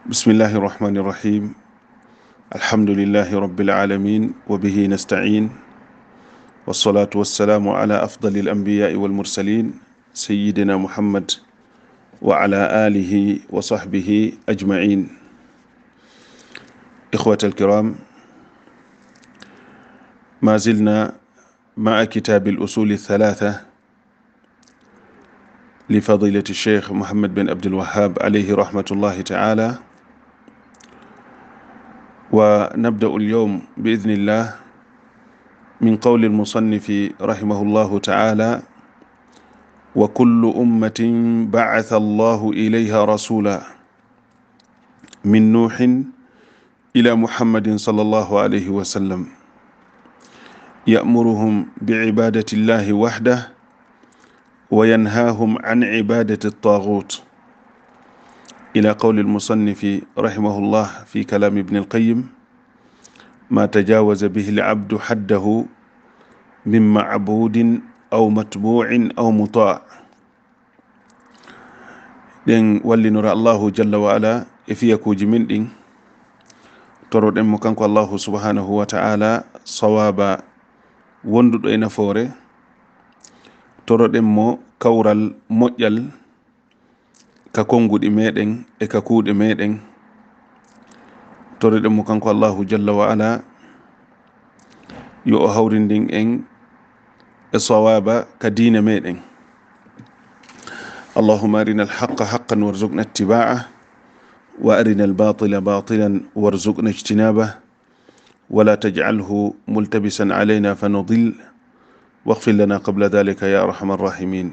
بسم الله الرحمن الرحيم. الحمد لله رب العالمين وبه نستعين، والصلاة والسلام على أفضل الأنبياء والمرسلين سيدنا محمد وعلى آله وصحبه أجمعين. إخوة الكرام، ما زلنا مع كتاب الأصول الثلاثة لفضيلة الشيخ محمد بن عبد الوهاب عليه رحمة الله تعالى، ونبدأ اليوم بإذن الله من قول المصنف رحمه الله تعالى: وكل أمة بعث الله إليها رسولا من نوح إلى محمد صلى الله عليه وسلم يأمرهم بعبادة الله وحده وينهاهم عن عبادة الطاغوت، إلى قول المصنف رحمه الله في كلام ابن القيم: ما تجاوز به العبد حده من معبود أو متبوع أو مطاع. ɗen wallinora allahu jalla wa ala e fiyakuji min ɗin, toroɗen mo kanko allahu subhanahu wa ta'ala sawaba wonduɗo e nafoore, toroɗen mo kawral moƴƴal ka konguɗi meɗen e ka kuuɗe meɗen, toroɗen mo kanko allahu jalla wa ala yo o hawrindin en e sawaba ka diine meɗen. اللهم أرنا الحق حقا وارزقنا اتباعه، وأرنا الباطل باطلا وارزقنا اجتنابه، ولا تجعله ملتبسا علينا فنضل، واغفر لنا قبل ذلك يا أرحم الراحمين.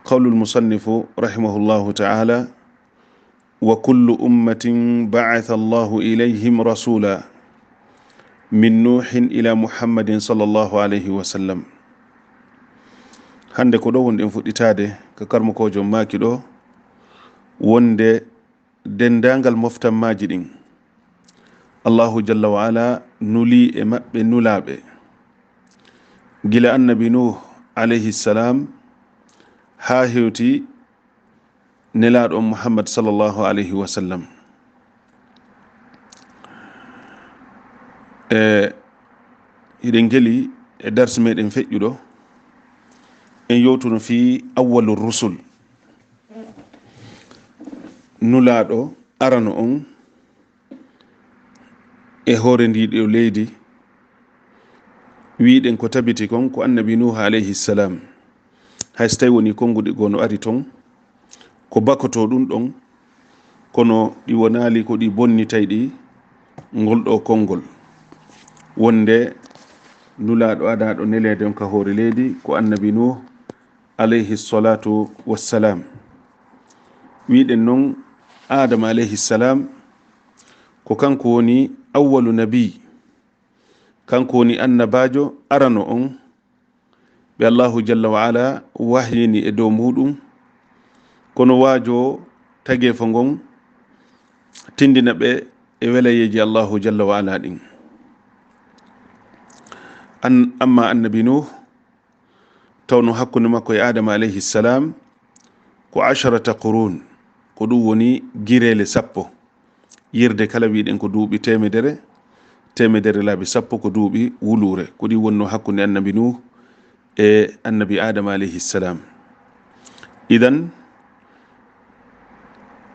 قول المصنف رحمه الله تعالى: وكل أمة بعث الله إليهم رسولا من نوح إلى محمد صلى الله عليه وسلم. hande ko ɗo wonɗen fuɗɗitade ka karmakojo maki ɗo wonde dendagal moftanmaji ɗin allahu jalla wa ala nuli e maɓɓe nulaɓe gila annabi nuh alayhi salam ha hewti nelaɗo muhammad sallallahu alayhi wa sallam. hiɗen geli e darsi meɗen feƴƴuɗo en yowtuno fi awwalu rusul, nulaɗo arano on e hoore ndiɗo leydi, wiɗen ko tabiti kon ko annabi nuha alayhi salam. hay so tawi woni konguɗi gono ari ton ko bakoto ɗum ɗon, kono ɗi wonali ko ɗi bonnitay ɗi ngol ɗo konngol wonde nulaɗo adaɗo nelede on ka hoore leydi ko annabi nuh alayhi salatu wassalam. wiɗen noon adama alayhi salam ko kanko woni awwalu nabi, kanko woni annabajo arano on ɓe allahu jalla wa ala wahyini e dow muɗum, kono waajo tageefo ngon tindina ɓe e welayeji allahu jalla wa ala ɗin. amma annabi nuh tawno hakkunde makko e adama alayhi salam ko 10 qurun, ko ɗum woni girele 10, yirde kala wiɗen ko duuɓi temedere laabi 10 ko duuɓi wulure, ko ɗi wonno hakkunde annabi nuh e annabi adama alayhi salam. idan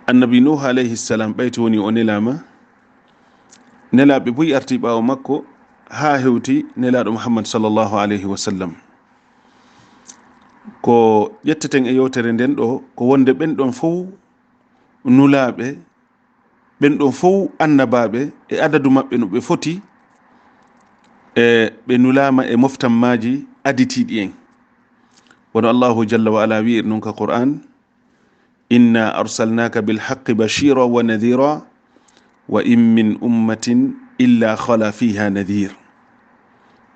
annabi nuh alayhi salam ɓayti woni o nelama, nelaɓe boyi arti ɓawo makko ha hewti nelaɗo muhammad sallallahu alayhi wa sallam. ko ƴetteten e yewtere nden ɗo ko wonde ɓen ɗon fof nulaɓe, ɓen ɗon fof annabaɓe e adadu maɓɓe no ɓe foti, e ɓe nulama e moftanmaji aditiɗi en. wono allahu jalla wa ala wi'ir non ka qur'an: inna arsalnaka bilhaqqi bashira wa nadhira wa in min ummatin illa khala fiha nadhir,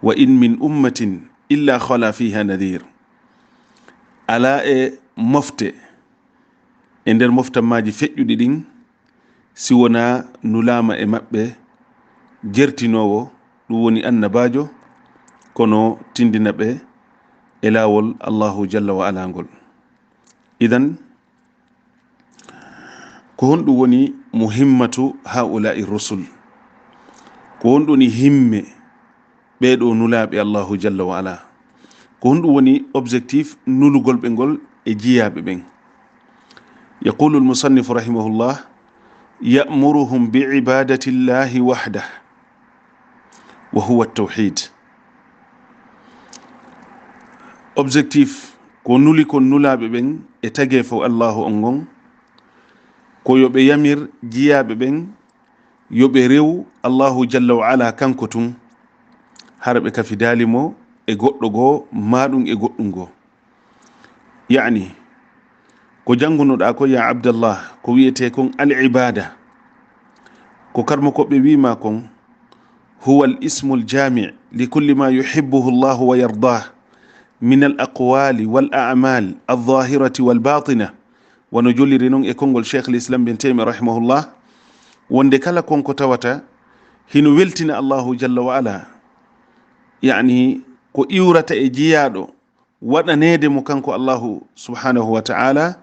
wa in min ummatin illa khala fiha nadhir. ala e mofte e nder moftanmaji feƴƴuɗi ɗin si wona nulama e maɓɓe jertinowo ɗum woni annabajo, kono tindina ɓe e lawol allahu jalla wa ala ngol. idan ko honɗum woni muhimmatu haula'i rusul, ko honɗum ni himme ɓeɗo nulaɓe Allahu jalla wa ala, ko honɗum woni objectif nulugol ɓe ngol e jiyaɓe ɓen. Yaqulu al-musannifu rahimahullah ya'muruhum bi'ibadati llahi wahdah wa huwa at-tawhid. Objectif ko nuli kon nulaɓe ɓen e tage fo Allahu on gon, ko yoɓe yamir jiyaɓe ɓen yoɓe rew Allahu jalla wa ala kanko tun har ɓe kafidalimo e goɗɗo goo maɗum e goɗɗum goo. Yani ko jangunoɗa ko ya abdallah ko wiyete kon al-ibada, ko karmo ko ɓe wima kon huwa al-ismu al-jami' li kulli ma yuhibbuhu Allahu wa yardah min al-aqwali wal a'mal al-zahirati wal batina. Wono jolliri non e kongol Cheikh al-Islam bin Taymiyyah rahimahullah, wonde kala konko tawata hino weltina Allahu jalla wa ala, yani ko iwrata e jiyaɗo waɗanede mo kanko Allahu subhanahu wa ta'ala,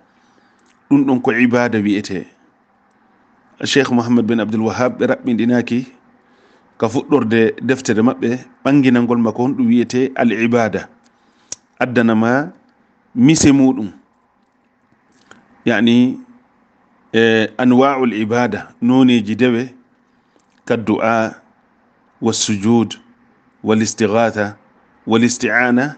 ɗum ɗon ko ibada wiyete. Cheikh Muhammad bin Abdul Wahhab ɓe raɓɓinɗinaki ka fuɗɗorde deftere maɓɓe ɓanginangol makko honɗum wiyete al-ibada, addanama mise muɗum, yani anwa'ul ibada, noneji dewe kaddu'a was-sujud wal-istighatha wal-isti'ana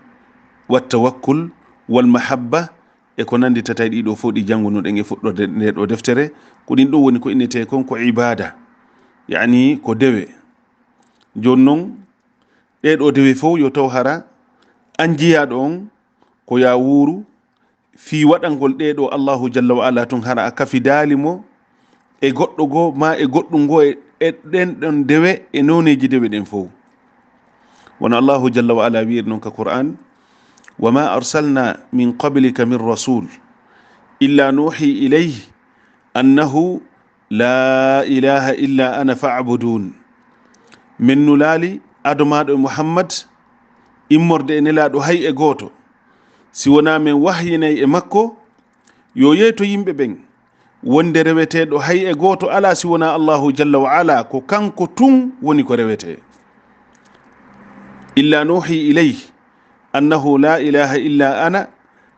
wat-tawakkul wal-mahabba e ko nandi tatay ɗiɗo fo ɗi jangunoɗen e fuɗɗorde nde ɗo deftere. Ko ɗin ɗo woni ko innete kon ko ibada, yani ko dewe. Joni noon ɗeɗo dewe fo yo taw hara an jiyaɗo on ko ya wuuru fi waɗangol ɗeɗo Allahu jalla wa ala tun hara a kafidalimo e goɗɗo goo ma e goɗɗum goo e ɗen ɗon dewe e noneji dewe ɗen fo. Wono Allahu jalla wa ala wiiri noon ka Qur'an, wa ma arsalna min qablika min rasul illa nuhi ilayhi annahu la ilaha illa ana fa'budun. Min nulali adomaɗo Muhammad immorde e nelaɗo hay e goto, si wona men wahyinayi e makko yo yeeto yimɓe ɓen wonde reweteɗo hay e goto ala si wona Allahu jalla wa ala, ko kanko tun woni ko rewete. illa nuhi ilayhi annahu la ilaha illa ana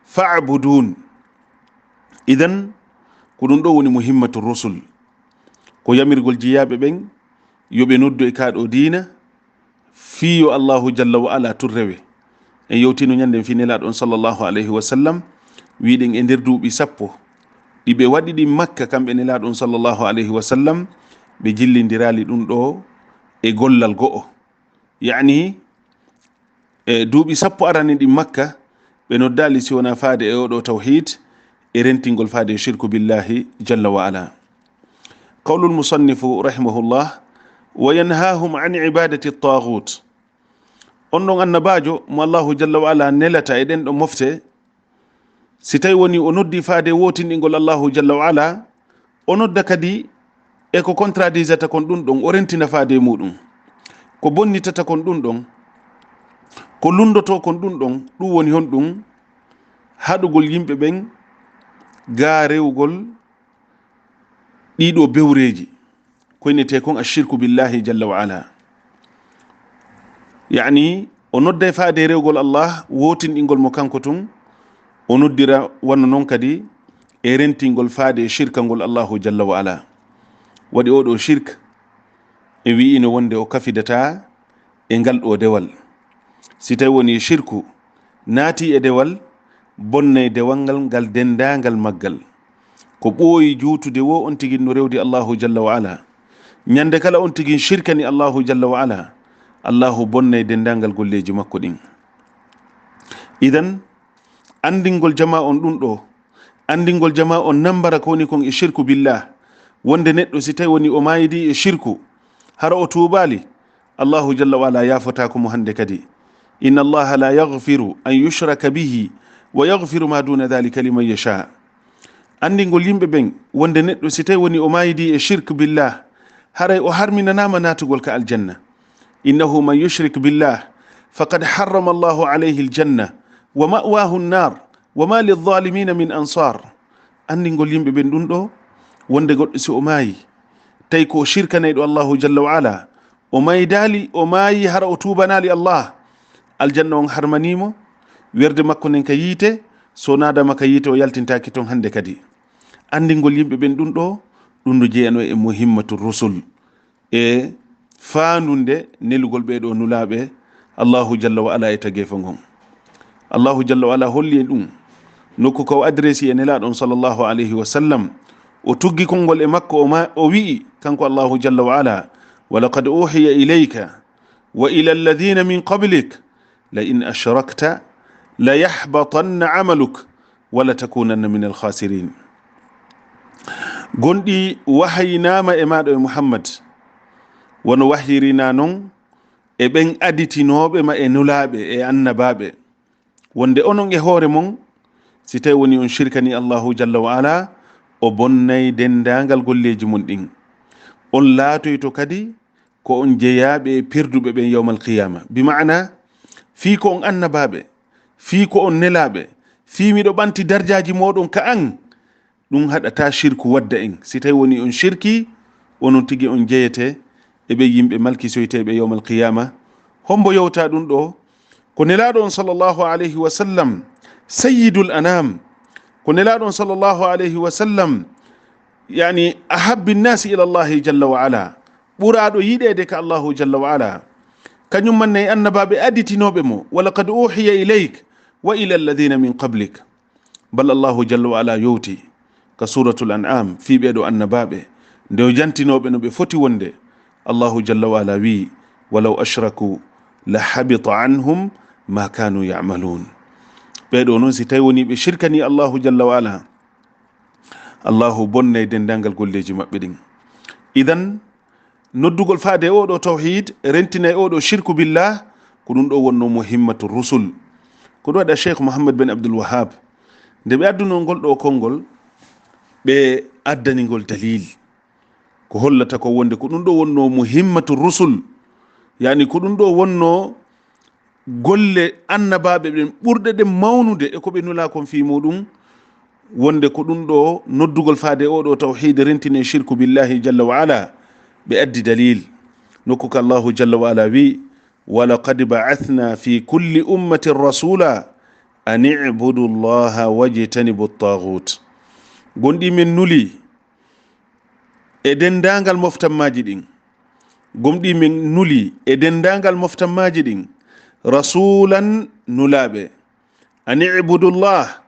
fa'budun. Idan ko ɗum ɗo woni muhimmatu rusul, ko yamirgol jiyaɓe ɓen yoɓe noddu e kaɗo dina fiyo Allahu jalla wa ala tun rewe. En yewtino ñanden fi nelaɗon sallallahu alayhi wa sallam wiɗen e nder duuɓi 10 ɗiɓe waɗi ɗi Makka kamɓe nelaɗon sallallahu alayhi wa sallam ɓe jillidirali ɗum ɗo e gollal go'o, yani e duuɓi 10 arani ɗi Makka ɓe noddali si wona faade e oɗo tawhid e rentingol faade shirku billahi jalla wa ala. Qawlul musannifu rahimahullah wa yanhahum an ibadati at-taghut. On ɗon annabajo mo Allahu jalla wa ala nelata e ɗen ɗo mofte, si tawi woni o noddi faade wotinɗingol Allahu jalla wa ala, o nodda kadi e ko contradisata kon ɗum ɗon, o rentina faade muɗum, ko bonnitata kon ɗum ɗon, ko lundoto kon ɗum ɗon. Ɗum woni honɗum haɗugol yimɓe ɓen ga rewgol ɗiɗo bewreji ko innete kon ashirku billahi jalla wa ala, yani o nodda e faade rewgol Allah wotinɗingol mo kanko tun, o noddira wanno noon kadi e rentingol faade shirka ngol Allahu jalla wa ala. Waɗi oɗo shirk e wi'ino wonde o kafidata e ngal ɗo dewal. Si tawi woni shirku naati e dewal, bonnay dewal ngal dendagal maggal, ko ɓooyi juutude wo on tigin no rewdi Allahu jalla wa ala. Ñande kala on tigin shirkani Allahu jalla wa ala, Allahu bonnay dendagal golleji makko ɗin. Idan andingol jama on ɗum ɗo, andingol jama on nambara ko woni kon e shirku billah, wonde neɗɗo si tawi woni o mayidi e shirku hara o tuubali, Allahu jalla wa ala yafotako mo hande kadi. inna Allaha la yaghfiru an yushraka bihi wa yaghfiru ma duna dhalika liman yasha. Andingol yimɓe ɓen wonde neɗɗo si tawi woni o mayidi e shirku billah haray o harminanama natugol ka aljanna. innahu man yushrik billah faqad harrama Allahu alayhi aljanna wa ma'wahu an-nar wa ma lidh-dhalimina min ansar. Andingol yimɓe ɓen ɗum ɗo wonde goɗɗo si o maayi tawi ko shirkanayɗo allahu jalla wa ala o maydali o maayi hara o tubanali allah, aljanna on harmanimo, werde makko nden ka yiite, so nadama ka yiite o yaltintaki toon hande kadi. andingol yimɓe ɓen ɗum ɗo ɗum no jeyano e muhimmatu rusul e faandude nelugol ɓeɗo nulaɓe allahu jalla wa ala e tagefa ngon. allahu jalla wa ala holli en ɗum nokku ko adresi e nelaɗon sallllahu alayhi wa sallam, o tuggi kolngol e makko o wi'i kanko allahu jalla wa ala: walaqad uhiya ilayka wa ila alladhina min qablik la in ashrakta la yahbatanna amaluk wala takunanna min alkhasirin. gonɗi wahaynama e maɗo e muhammad wono wahyirina noon e ɓen aditinoɓe ma e nulaɓe e annabaɓe, wonde onon e hoore mon si tawi woni on shirkani allahu jalla wa ala o bonnay dendagal golleji mon ɗin, on laatoyto kadi ko on jeeyaɓe e perduɓe ɓen yawmal qiyama. bi mana fi ko on annabaɓe, fi ko on nelaɓe, fi miɗo ɓanti darjaji moɗon ka an, ɗum haɗata shirku wadda en. si tawi woni on shirki onon tigui on jeyete eɓe yimɓe malkisoyteɓe yawmal qiyama. hombo yewta ɗum ɗo ko nelaɗo on sallllahu alayhi wa sallam sayyidul anam, ko nelaɗo on sallllahu alayhi wa sallam yani ahabbi nnasi ila llahi jalla wa ala, ɓuraɗo yiɗede ka allahu jalla wa ala, kañum manne annabaɓe additinoɓe mo: walaqad uhiya ilayk wa ila alladhina min qablik. bal allahu jalla wa ala yowti ka suratul an'am fi ɓeɗo annabaɓe nde o jantinoɓe no ɓe foti wonde. allahu jalla wa ala wi: walaw ashraku la habita anhum ma kanu yamalun. ɓeɗo noon si tawi woni ɓe shirkani allahu jalla wa ala, allahu bonnay dendangal golleji maɓɓe ɗin. idan noddugol faade e oɗo tawhid rentina e oɗo shirku billah ko ɗum ɗo wonno muhimmatu rusul. ko ɗum waɗa cheikh mouhammad ben abdoul wahab nde ɓe adduno ngol ɗo konngol ɓe addanigol dalil ko hollata ko wonde ko ɗum ɗo wonno muhimmatu rusul, yani ko ɗum ɗo wonno golle annabaɓe ɓen ɓurɗe ɗen mawnude e ko ɓe nula kon fi muɗum, wonde ko ɗum ɗo noddugol faade oɗo tawhid rentine shirku billahi jalla wa ala ɓe addi dalil. nokku ko allahu jalla wa ala wi: walaqad ba'athna fi kulli ummatin rasula an i'budu llaha wajtanibu at-taghut. gonɗi min nuli e dendagal moftammaji ɗin, gomɗi min nuli e dendagal moftammaji ɗin rasulan nulaɓe, an ibudullah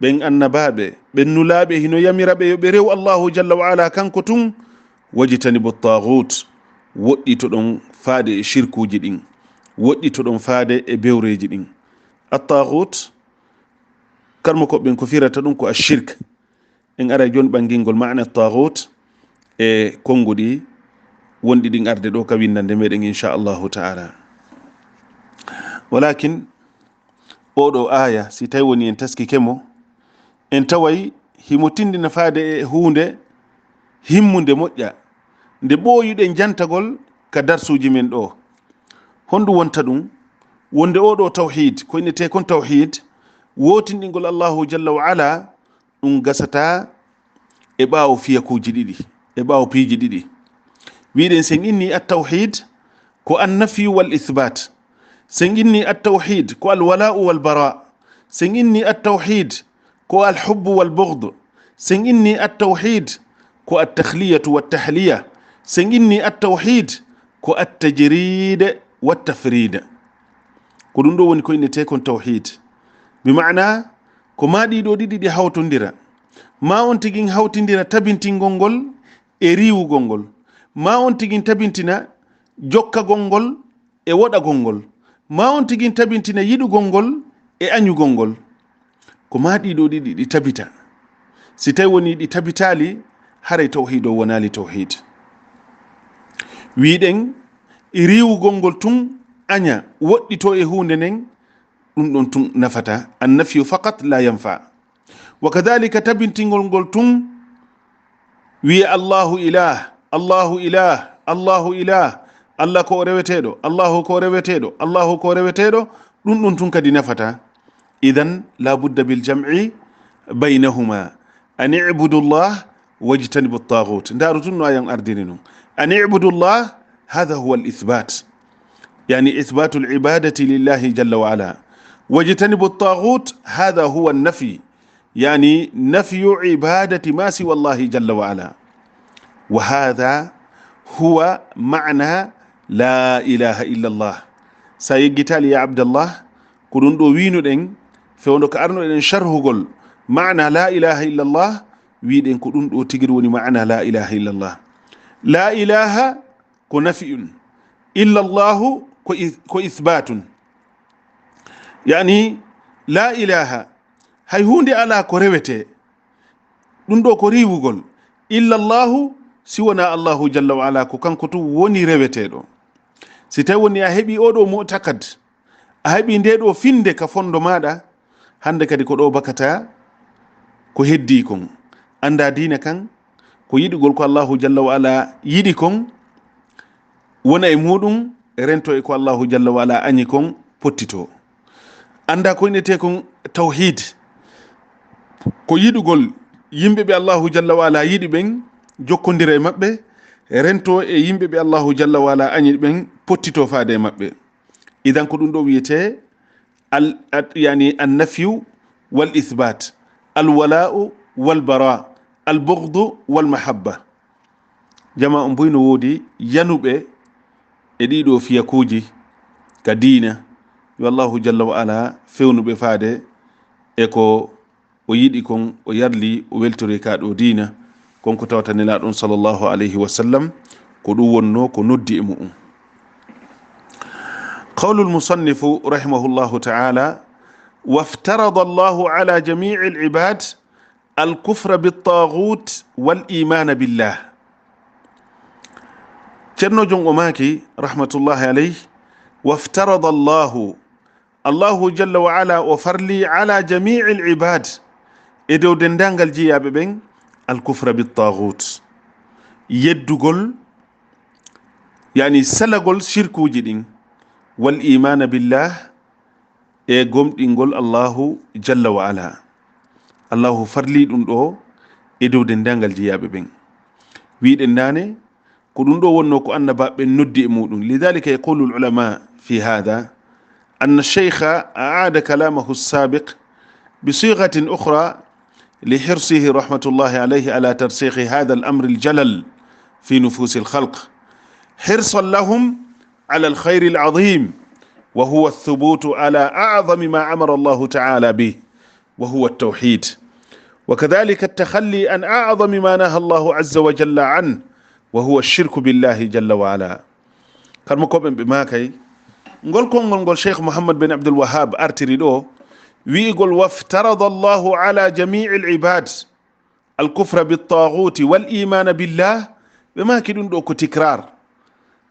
ɓen annabaɓe ɓen nulaɓe hino yamiraɓe yoɓe rew allahu jalla wa ala kanko tun, wajtanibu at-taghut woɗɗito ɗon faade e shirkuji ɗin, woɗɗito ɗon faade e bewreji ɗin. at-taghut karmo koɓɓen ko firata ɗum ko ashirk. en ara joni ɓangingol ma'na at-taghut e konguɗi wonɗi ɗin arde ɗo ka windande meɗen inchallahu taala. walakin oɗo aya si tawi woni en taskikemo en taway himo tindina faade e hunde himmude moƴƴa nde ɓooyuɗen jantagol ka darsuji men ɗo. honɗum wonta ɗum wonde oɗo tawhid ko innete kon tawhid wotinɗingol allahu jalla wa ala ɗum gasata e ɓaawo fiyakuji ɗiɗi, e ɓaawo piiji ɗiɗi. wiɗen sen inni at-tawhid ko an-nafyu wal ithbat, sen inni at-tawhid ko al-wala'u wal bara, sen inni at-tawhid ko al-hubbu wal bughd, sen inni at-tawhid ko at-takhliyatu wat tahliya, sen inni at-tawhid ko at-tajrid wat tafrid. ko ɗum ɗo woni ko innete kon tawhid. bi ma'na ko ma ɗiɗo ɗiɗi ɗi hawtondira, ma on tigin hawtindira tabintingol ngol e riwugol ngol, ma on tigin tabintina jokkagol ngol e woɗagol ngol, ma on tigin tabintina yiɗugol ngol e añugol ngol. ko ma ɗiɗo ɗiɗi ɗi tabita. si tawi woni ɗi tabitali haray tawhid o wonali tawhid. wiɗen riwugol ngol tun aña woɗɗito e hunde nden ɗum ɗon tun nafata. annafyu faqat la yanfa. wa kadhalika tabintingol ngol tun wiye allahu ilah, allahu ilah, allahu ilah, allah ko reweteɗo, allahu ko reweteɗo, allahu ko reweteɗo, ɗum ɗon tun kadi nafata. idan la budda bil jam'i baynahuma, an i'budu llah wajtanibu at-taghut ndaru tunno ayan ardini non an i'budu Allah hadha huwa al-ithbat يعني إثبات العبادة لله جل وعلا واجتنب الطاغوت هذا هو النفي يعني نفي عبادة ما سوى الله جل وعلا وهذا هو معنى لا إله إلا الله سيجتال يا عبد الله كنون دو وينو دين فوندو كارنو دين شرح قول معنى لا إله إلا الله ويدين كنون دو تجروني معنى لا إله إلا الله لا إله كنفي إلا الله كإثبات يعني لا إله هاي هوندي على كوريوتي دندو كوريوغول إلا الله سونا الله جل وعلا كان كتو وني ريوتي دو سيتي وني أهبي أودو معتقد أهبي ندو فيندي كفوندو مادا هاندي كدي كدو بكتا كو هدي كون أندا دين كان كو يدي قول الله جل وعلا يدي كون wona e muɗum rento e ko Allahu jalla wala añi kon pottito anda ko inete kon tawhid ko yiɗugol yimɓe ɓe Allahu jalla wala yiɗi ɓen jokkodira e maɓɓe rento e yimɓe ɓe Allahu jalla wala añi ɓen pottito faade e maɓɓe idan ko ɗum ɗo wiyete yani annafyu wal ithbat alwala'u wal bara albughdu wal mahabba jama on boyno woodi yanuɓe e ɗiɗo fiyakuji ka diina yo Allahu jalla wa ala fewnuɓe faade e ko o yiɗi kon o yarli o weltori ka ɗo diina konko tawata nelaɗon sallllahu alayhi wa sallam ko ɗum wonno ko noddi e mu'um qawlu lmusannifu rahimahullahu taala waftarada allahu ala jami'i alibad alkufra bittaghut wal imana billah ceerno jon o maaki rahmatullahi alayh waftarada allahu jalla wa ala o farli ala jami'i alibad e dow dendangal jiyaɓe ɓen alkufra bittaghut yeddugol yani salagol shirkuji ɗin wal imana billah e gomɗingol allahu jalla wa ala allahu farli ɗum ɗo e dow dendangal jiyaɓe ɓen wiɗen nane ko ɗum ɗo wonno ko annabaɓe noddi e muɗum lidhalika yaqulu lulama fi hada أن الشيخ أعاد كلامه السابق بصيغة أخرى لحرصه رحمة الله عليه على ترسيخ هذا الأمر الجلل في نفوس الخلق حرصا لهم على الخير العظيم وهو الثبوت على أعظم ما أمر الله تعالى به وهو التوحيد وكذلك التخلي عن أعظم ما نهى الله عز وجل عنه وهو الشرك بالله جل وعلا كرمكم بماكي ngol kongol ngol Sheikh Muhammad bin Abdul Wahhab artiri ɗo wi'igol waftarada Allahu ala jami'i al-ibad al-kufra bit-taghuti wal imana billah ɓe maki ɗum ɗo ko tikrar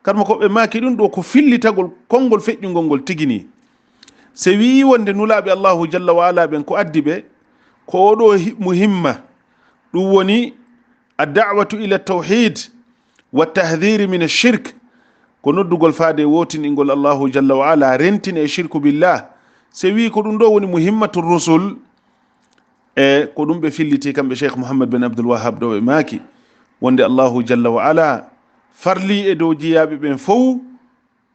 kadma ko ɓe maki ɗum ɗo ko fillitagol kongol feƴƴungol ngol tigini se wi wonde nulaɓe Allahu jalla wa ala ɓen ko addi ɓe ko oɗo muhimma ɗum woni ad-da'watu ila at-tawhid wa at-tahdhir min ash-shirk ko noddugol faade wotiningol Allahu jalla wa ala rentine e shirku billah se wi ko ɗum ɗo woni muhimmatu rusul e ko ɗum ɓe filliti kamɓe Cheikh Muhammad bin Abdul Wahhab ɗo ɓe maaki wonde Allahu jalla wa ala farli e dow jiyaɓe ɓen fof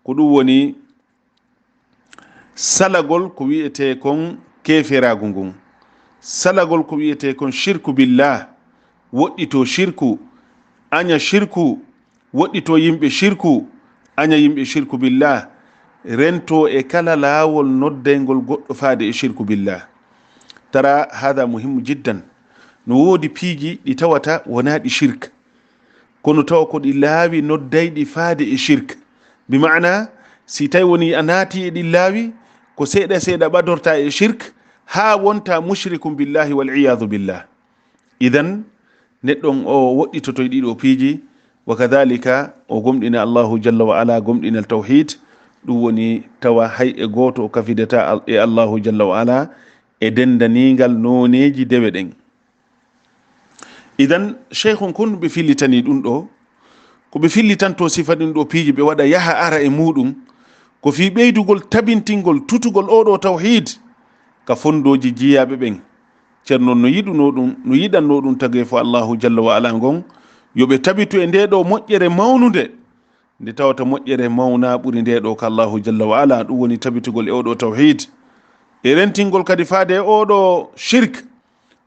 ko ɗum woni salagol ko wiyete kon keferagu ngun salagol ko wiyete kon shirku billah woɗɗito shirku aña shirku woɗɗito yimɓe shirku aña yimɓe shirku billah rento e kala laawol noddengol goɗɗo faade e shirku billah tara hada muhimu jiddan no woodi piiji ɗi tawata wona ɗi shirk kono tawa ko ɗi laawi noddayɗi faade e shirk bi mana si tawi woni a naati e ɗi laawi ko seeɗa seeɗa ɓadorta e shirk haa wonta mushrikum billahi wal iyadu billah idan neɗɗon o woɗɗitoto e ɗiɗo piiji wakadhalika o gomɗina Allahu jalla wa ala gomɗinal tawhid ɗum woni tawa hay e goto o kafidata e Allahu jalla wa ala e dendanigal noneji dewe ɗen idan cheikhun kun ɓe fillitani ɗum ɗo ko ɓe fillitanto sifa ɗin ɗo piiji ɓe waɗa yaha ara e muɗum ko fi ɓeydugol tabintingol tutugol oɗo tawhid ka fondoji jiyaɓe ɓen ceerno no yiɗuno ɗum no yiɗanno ɗum tagi fo allahu jalla wa ala ngon yoɓe tabitu e nde ɗo moƴƴere mawnude nde tawata moƴƴere mawna ɓuri nde ɗo ko allahu jalla wa ala. ɗum woni tabitugol e oɗo tawhid e rentingol kadi faade e oɗo shirk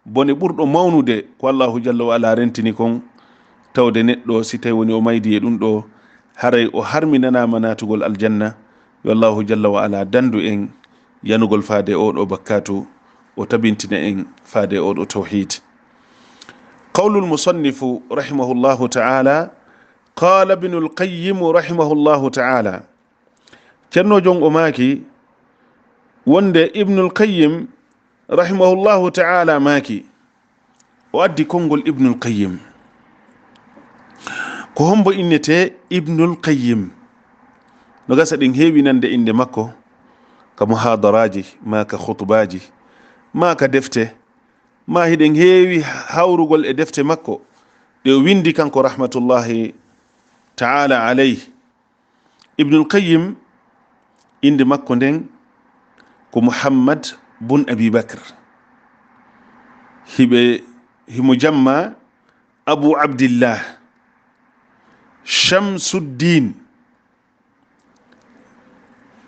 bone ɓurɗo mawnude ko allahu jalla wa ala rentini kon tawde neɗɗo si tawi woni o maydi e ɗum ɗo haray o harminanama natugol aljanna. yo allahu jalla wa ala dandu en yanugol faade oɗo bakkatu o tabintina en faade oɗo tawhid. qawlul musannifu rahimahullahu ta'ala qala ibnul qayyim rahimahullahu ta'ala. ceerno jon o maaki wonde ibnul qayyim rahimahullahu ta'ala maaki o addi konngol ibnul qayyim ko hombo innete ibnul qayyim no gasa ɗen heewi nande inde makko ka muhadaraji ma ka khutbaji ma ka defte ma hiɗen heewi hawrugol e defte makko ɗe windi kanko rahmatullahi ta'ala alayh. ibnul qayyim inde makko nden ko muhammad bun abi bakr himo jamma abu abdillah shamsuddin,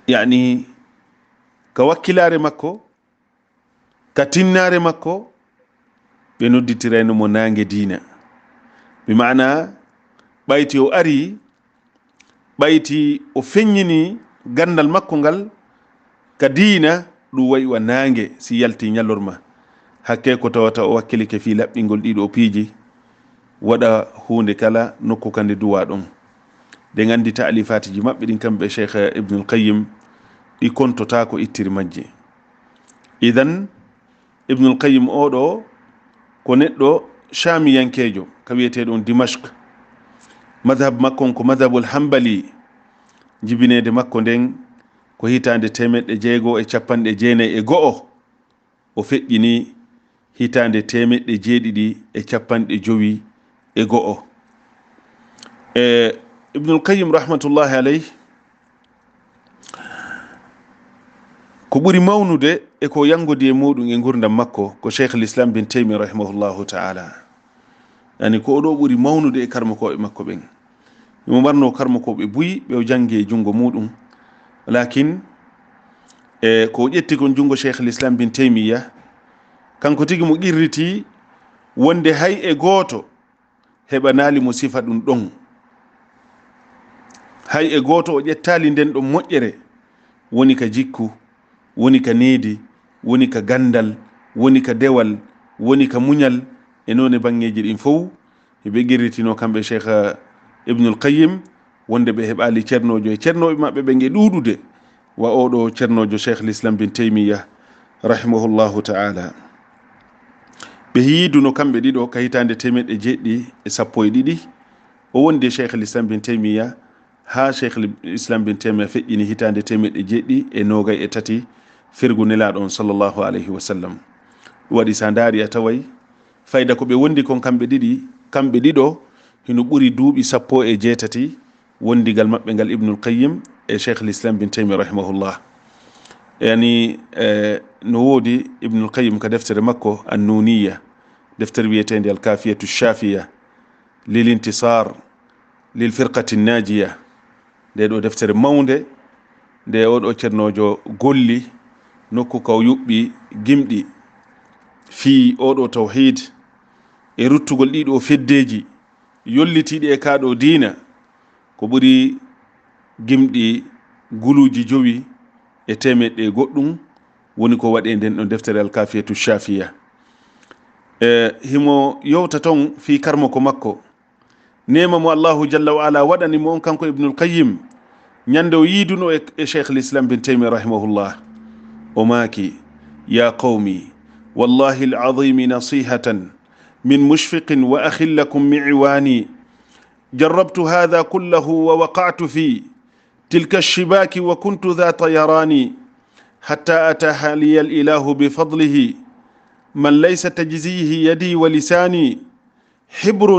yani ka wakkilare makko ka tinnare makko ɓe nodditirayno mo nange diina, bi mana ɓayti o ari ɓayti o feññini gandal makko ngal ka diina ɗum wayi wa nange si yalti ñallorma hakke ko tawata o wakkilike fi laɓɓingol ɗiɗo piiji waɗa hunde kala nokku kande duwa ɗon. de gandi taalifatiji maɓɓe ɗin kamɓe cheikh ibnul qayyim ɗi kontota ko ittiri majje. idan ibnul qayyim oɗo ko neɗɗo shamiyankejo ka wiyeteɗon dimashq, madhab makko ko madhabul hambali, jibinede makko nden ko hitande 1991 o feƴƴini hitande 1995 ibnul qayyim rahmatullahi alayh ko ɓuri mawnude e ko yangudi e muɗum e gurdam makko ko cheikh l'islam bin taymi rahimahullahu ta'ala. yani ko oɗo ɓuri mawnude e karmakoɓe makko ɓen. imo marno karmakoɓe buyi ɓe jangi e jungo muɗum, lakin ko ƴetti kon jungo cheikh l'islam bin taymiya kanko tigi mo qirriti wonde hay e goto heɓanali mo sifa ɗum ɗon, hay e goto o ƴettali nden ɗon moƴƴere, woni ka jikku, woni ka needi, woni ka gandal, woni ka dewal, woni ka muñal e noon e bangeji ɗin fof heɓe qirritino kamɓe cheikh ibnul qayyim wonde ɓe heɓali ceernojo e ceernoɓe maɓɓe ɓe nge ɗuɗude wa oɗo ceernojo cheikh l'islam bin taymiya rahimahullahu ta'ala. ɓe yiiduno kamɓe ɗiɗo ka hitande 1912 o wondi cheikh l'islam bin taymiya ha cheikh l'islam bin taymiya feƴƴini hitande 1923 firgu nelaɗon sallllahu alayhi wa sallam. waɗi sa daari a taway fayda ko ɓe wondi kon kamɓe ɗiɗo hino ɓuri duuɓi 18 wondigal maɓɓe ngal ibnul qayyim e cheikh l'islam bin taymiya rahimahullah. yani no woodi ibnul qayyim ka deftere makko annuniya, deftere wiyetende alkafiyatu shafiya lil intisar lil firqati najiya. nde ɗo deftere mawnde nde oɗo ceernojo golli nokku kaw yuɓɓi gimɗi fi oɗo tawhid e ruttugol ɗiɗo feddeji yollitiɗi e kaɗo diina ko ɓuri gimɗi guluji 5 e 100 goɗɗum woni ko waɗe nden ɗon deftere alkafiyatu shafiya. himo yewta ton fi karmo ko makko nema mo allahu jalla wa ala waɗani mo on kanko ibnul qayyim ñande o yiiduno e cheikh l'islam bin taymi rahimahullah o maaki ya qawmi wallahi alazimi nasihatan min mushfiqin wa akhin lakum mi'wani jarrabtu hadha kullahu wa waqa'tu fi tilka الشباك وكنت ذا طيران حتى أتاها لي الإله بفضله من ليس تجزيه يدي ولساني حبر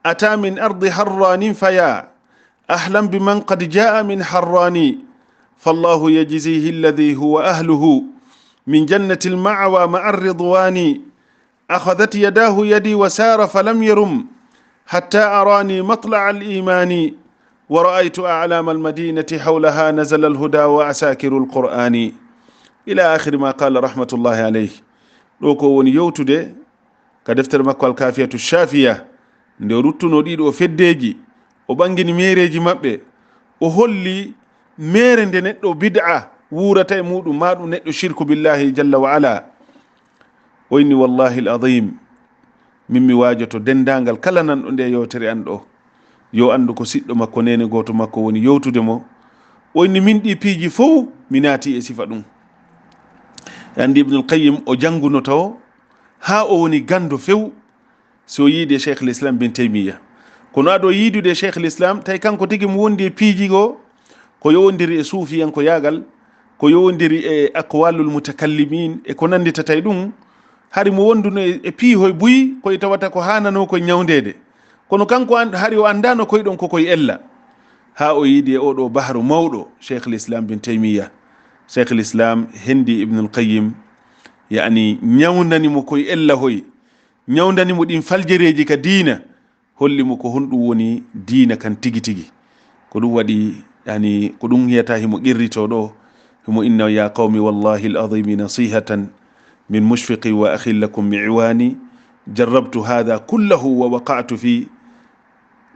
أتى من أرض حران فيا أهلا بمن قد جاء من حران فالله يجزيه الذي هو أهله من جنة المعوى مع الرضوان أخذت يداه يدي وسار فلم يرم حتى أراني مطلع الإيمان ورأيت أعلام المدينة حولها نزل الهدى وأساكر القرآن إلى آخر ما قال رحمة الله عليه. لوكو وني يوتودي كدفتر مكو الكافية الشافية nde ruttuno ɗiɗo feddeji o ɓangini mereji maɓɓe o holli mere nde neɗɗo bid'a wurata e muɗum ma ɗum neɗɗo shirku billahi jalla wa ala. o inni wallahi l'azim min mi wajoto dendagal kala nanɗo nde yewtere an ɗo yo andu ko siɗɗo makko nene goto makko woni yewtude mo. o inni min ɗi piiji fof mi naati e sifa ɗum. andi Ibnul Qayyim o janguno taw ha o woni gando few so yiide Cheikh l'Islam bin Taymiya kono aɗo yiidude Cheikh l'Islam tawi kanko tigi mo wondi e piiji go ko yowdiri e suufiyan ko yagal ko yowdiri e aqwalul mutakallimin e ko nandita tay ɗum hari mo wonduno e piihoye buyi koye tawata ko hanano koye ñawdede kono kanko hari o andano koye ɗon kokoye ella ha o yiidi e oɗo bahru mawɗo Cheikh l'Islam bin Taymiya. Cheikh l'Islam hendi Ibnul Qayyim yani ñawdanimo koye ella hoye ñawdanimo ɗin faljereji ka diina hollimo ko honɗum woni diina kan tigi tigi. ko ɗum waɗi yani ko ɗum hiyata himo qirrito ɗo himo inna ya qawmi wallahi l'azimi nasihatan min mushfiqi wa akhin lakum mi'wani jarrabtu hadha kullahu wa waqa'tu fi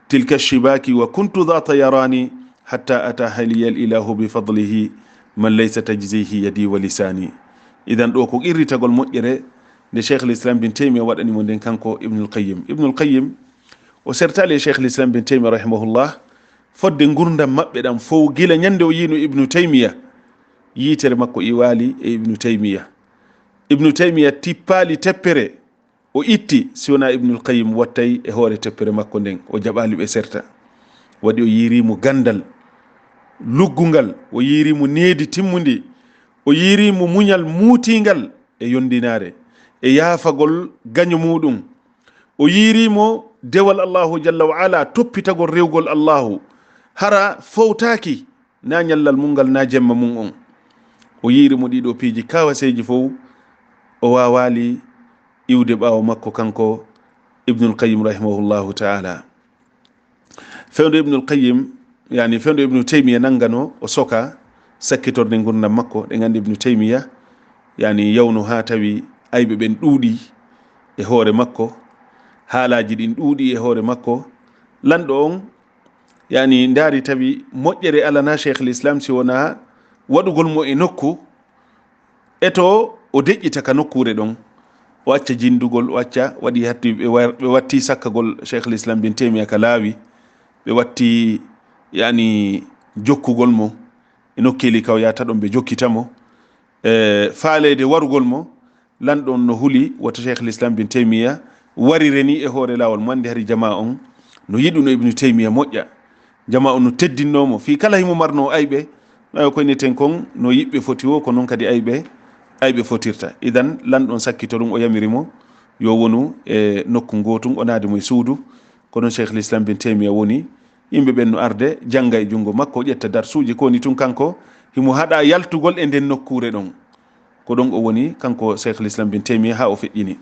tilka shibaki wa kuntu dha tayarani hatta ataha liya ilahu bi fadlihi man laysa tajzihi yadi wa lisani. idan ɗo ko qirritagol moƴƴere nde Cheikh l'Islam bin Taymiya waɗanimo nden kanko Ibnul Qayyim. Ibnul Qayyim o sertali Cheikh l'Islam bin Taymiya rahimahullah fodde gurdam maɓɓe ɗam fof gila ñande o yino Ibnu Taymiya yitere makko iwali e Ibnu Taymiya. Ibnu Taymiya tippali teppere o itti siwona Ibnul Qayyim wattay e hoore teppere makko nden o jaɓali ɓe serta waɗi o yirimo gandal luggungal o yirimo needi timmudi o yirimo muñal muutingal e yondinare e yaafagol gaño muɗum o yirimo dewal Allahu jalla wa ala toppitagol rewgol Allahu hara fowtaki na ñallal mungal na jemma mum on. o yirimo ɗiɗo piiji kawaseji fof o wawali iwde ɓawo makko kanko Ibnul Qayyim rahimahullahu ta'ala. fewndo Ibnul Qayyim yani fewndo Ibnu Taymiya nangano o soka sakkitorde gurdam makko ɗe gandi Ibnu Taymiya yani yawno ha tawi ayɓe ɓen ɗuuɗi e hoore makko haalaji ɗin ɗuuɗi e hoore makko lanɗo on yani ndaari tawi moƴƴere alana Cheikh l'Islam si wona waɗugol mo e nokku eto o deƴƴita ka nokkure ɗon o acca jindugol o acca waɗi hatti ɓe watti sakkagol Cheikh l'Islam bin Taymiya ka laawi ɓe watti yani jokkugol mo e nokkeli kaw yata ɗon ɓe jokkitamo faalede warugol mo lanɗon no huli woto Cheikh l'Islam bin Taymiya warireni e hoore lawol mande hari jama on no yiɗuno Ibnu Taymiya moƴƴa jama on no teddinnomo fi kala himo marno ayɓe mayo koyneten kon no yiɓɓe foti o ko noon kadi ayɓe fotirta. idan lanɗon sakkito ɗum o yamirimo yo wonu e nokku gotum o naade mo e suudu ko noon Cheikh l'Islam bin Taymiya woni yimɓe ɓen no arde jangga e jungo makko ƴetta darsuji koni tun kanko himo haɗa yaltugol e nden nokkure ɗon ko ɗon o woni kanko Cheikh l'Islam bin Taymiya ha o feƴƴini.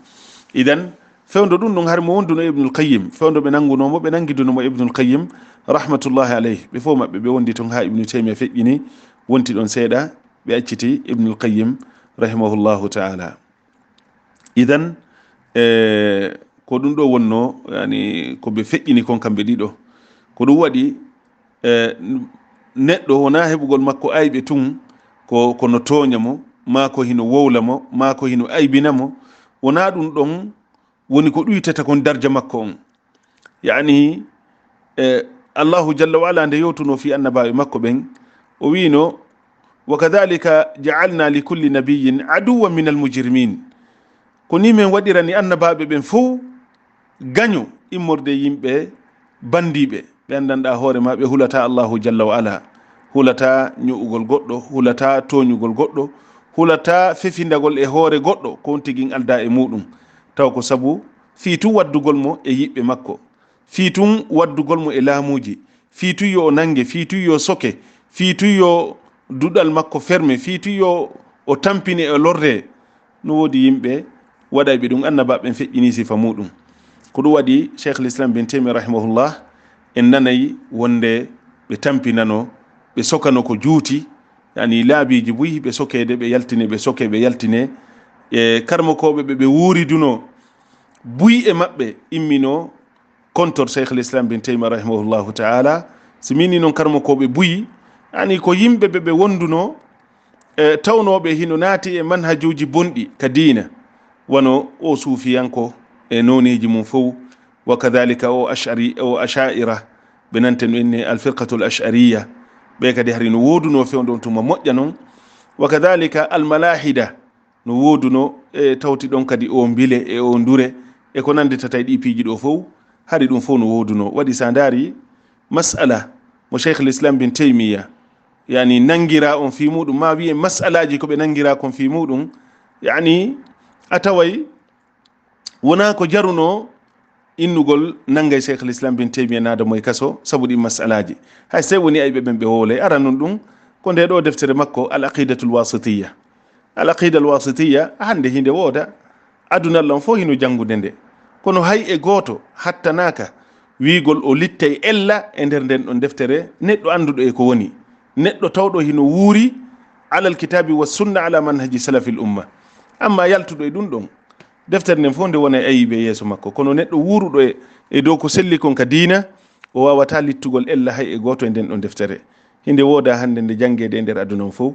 idan fewndo ɗum ɗon har mo wonduno Ibnul Qayyim fewndo ɓe nangunomo ɓe nangidunomo Ibnul Qayyim rahmatullahi alayhi ɓe fof maɓɓe ɓe wondi ton ha Ibnu Taymiya feƴƴini wonti ɗon seeɗa ɓe acciti Ibnul Qayyim rahimahullahu ta'ala. idan ko ɗum ɗo wonno yani ko ɓe feƴƴini kon kamɓe ɗiɗo ko ɗum waɗi neɗɗo wona heɓugol makko ayɓe tun kono toñamo ma ko hino wowlamo ma ko hino aybinamo wona ɗum ɗon woni ko ɗuytata kon darja makko on yani Allahu jalla wa ala nde yewtuno fi annabaɓe makko ɓen o wino wa kadhalika ja'alna li kulli nabiyyin aduwan min almujrimin ko ni men waɗirani annabaɓe ɓen fof gaño immorde yimɓe bandiɓe ɓe andanɗa hoore ma ɓe hulata Allahu jalla wa ala hulata ñu'ugol goɗɗo hulata toñugol goɗɗo hulata fefindagol e hoore goɗɗo ko on tigui alda e muɗum taw ko sabu fiitu waddugol mo e yiɓɓe makko fiitum waddugol mo e laamuji fiitu yo o nangue fiitu yo soke fiitu yo duɗal makko ferme fiitu yo o tampine e lorde no woodi yimɓe waɗayɓe ɗum annabaɓen feƴƴini sifa muɗum. ko ɗum waɗi cheikh l'islam bin Taymiyya rahimahullah en nanayi wonde ɓe tampinano ɓe sokano ko juuti, yani laabiji buyi ɓe sokede ɓe yaltine ɓe soke ɓe yaltine e karmakoɓe ɓe wuriduno buyi e maɓɓe immino kontor cheikh l'islam bin Taymiyya rahimahullahu taala. si mini noon karmakoɓe buyi yani ko yimɓe ɓe wonduno tawnoɓe hino naati e manhajuji bonɗi ka diina, wono o suufiyanko e noneji mum fof, wa kadhalika o asha'ira ɓe nanten inni alfirqatul ash'ariya ɓe kadi hari no woduno fewndon tuma moƴƴa noon, wa kadhalika almalahida no woduno e tawti ɗon kadi o bile e o ndure e ko nanditata e ɗi piiji ɗo fof hari ɗum fof no woduno. waɗi sa ndaari mas'ala mo cheikh l'islam bin Taymiyya yani nangira on fi muɗum, ma wiye mas'alaji ko ɓe nangira kon fi muɗum, yani a taway wona ko jaruno innugol nangay cheikh l'islam bin Taymiyya naada moye kaso sabu ɗi mas'alaji, hay sey woni ayɓe ɓen ɓe woolay. ara non ɗum ko nde ɗo deftere makko al aqidatul wasitiyya. al aqida al wasitiyya hande hinde wooda adunallah on fof hino janngude nde, kono hay e gooto hattanaka wiigol o littay ella e nder nden ɗon deftere neɗɗo annduɗo e ko woni, neɗɗo tawɗo hino wuuri alal kitabi wa sunna ala manhaji salafil umma. amma yaltuɗo e ɗum ɗon deftere nden fof nde wona e ayiɓe yeeso makko, kono neɗɗo wuuruɗo e dow ko selli kon ka diina o wawata littugol ella hay e gooto e nden ɗon deftere. hinde wooda hande nde janngede e nder aduna on fof.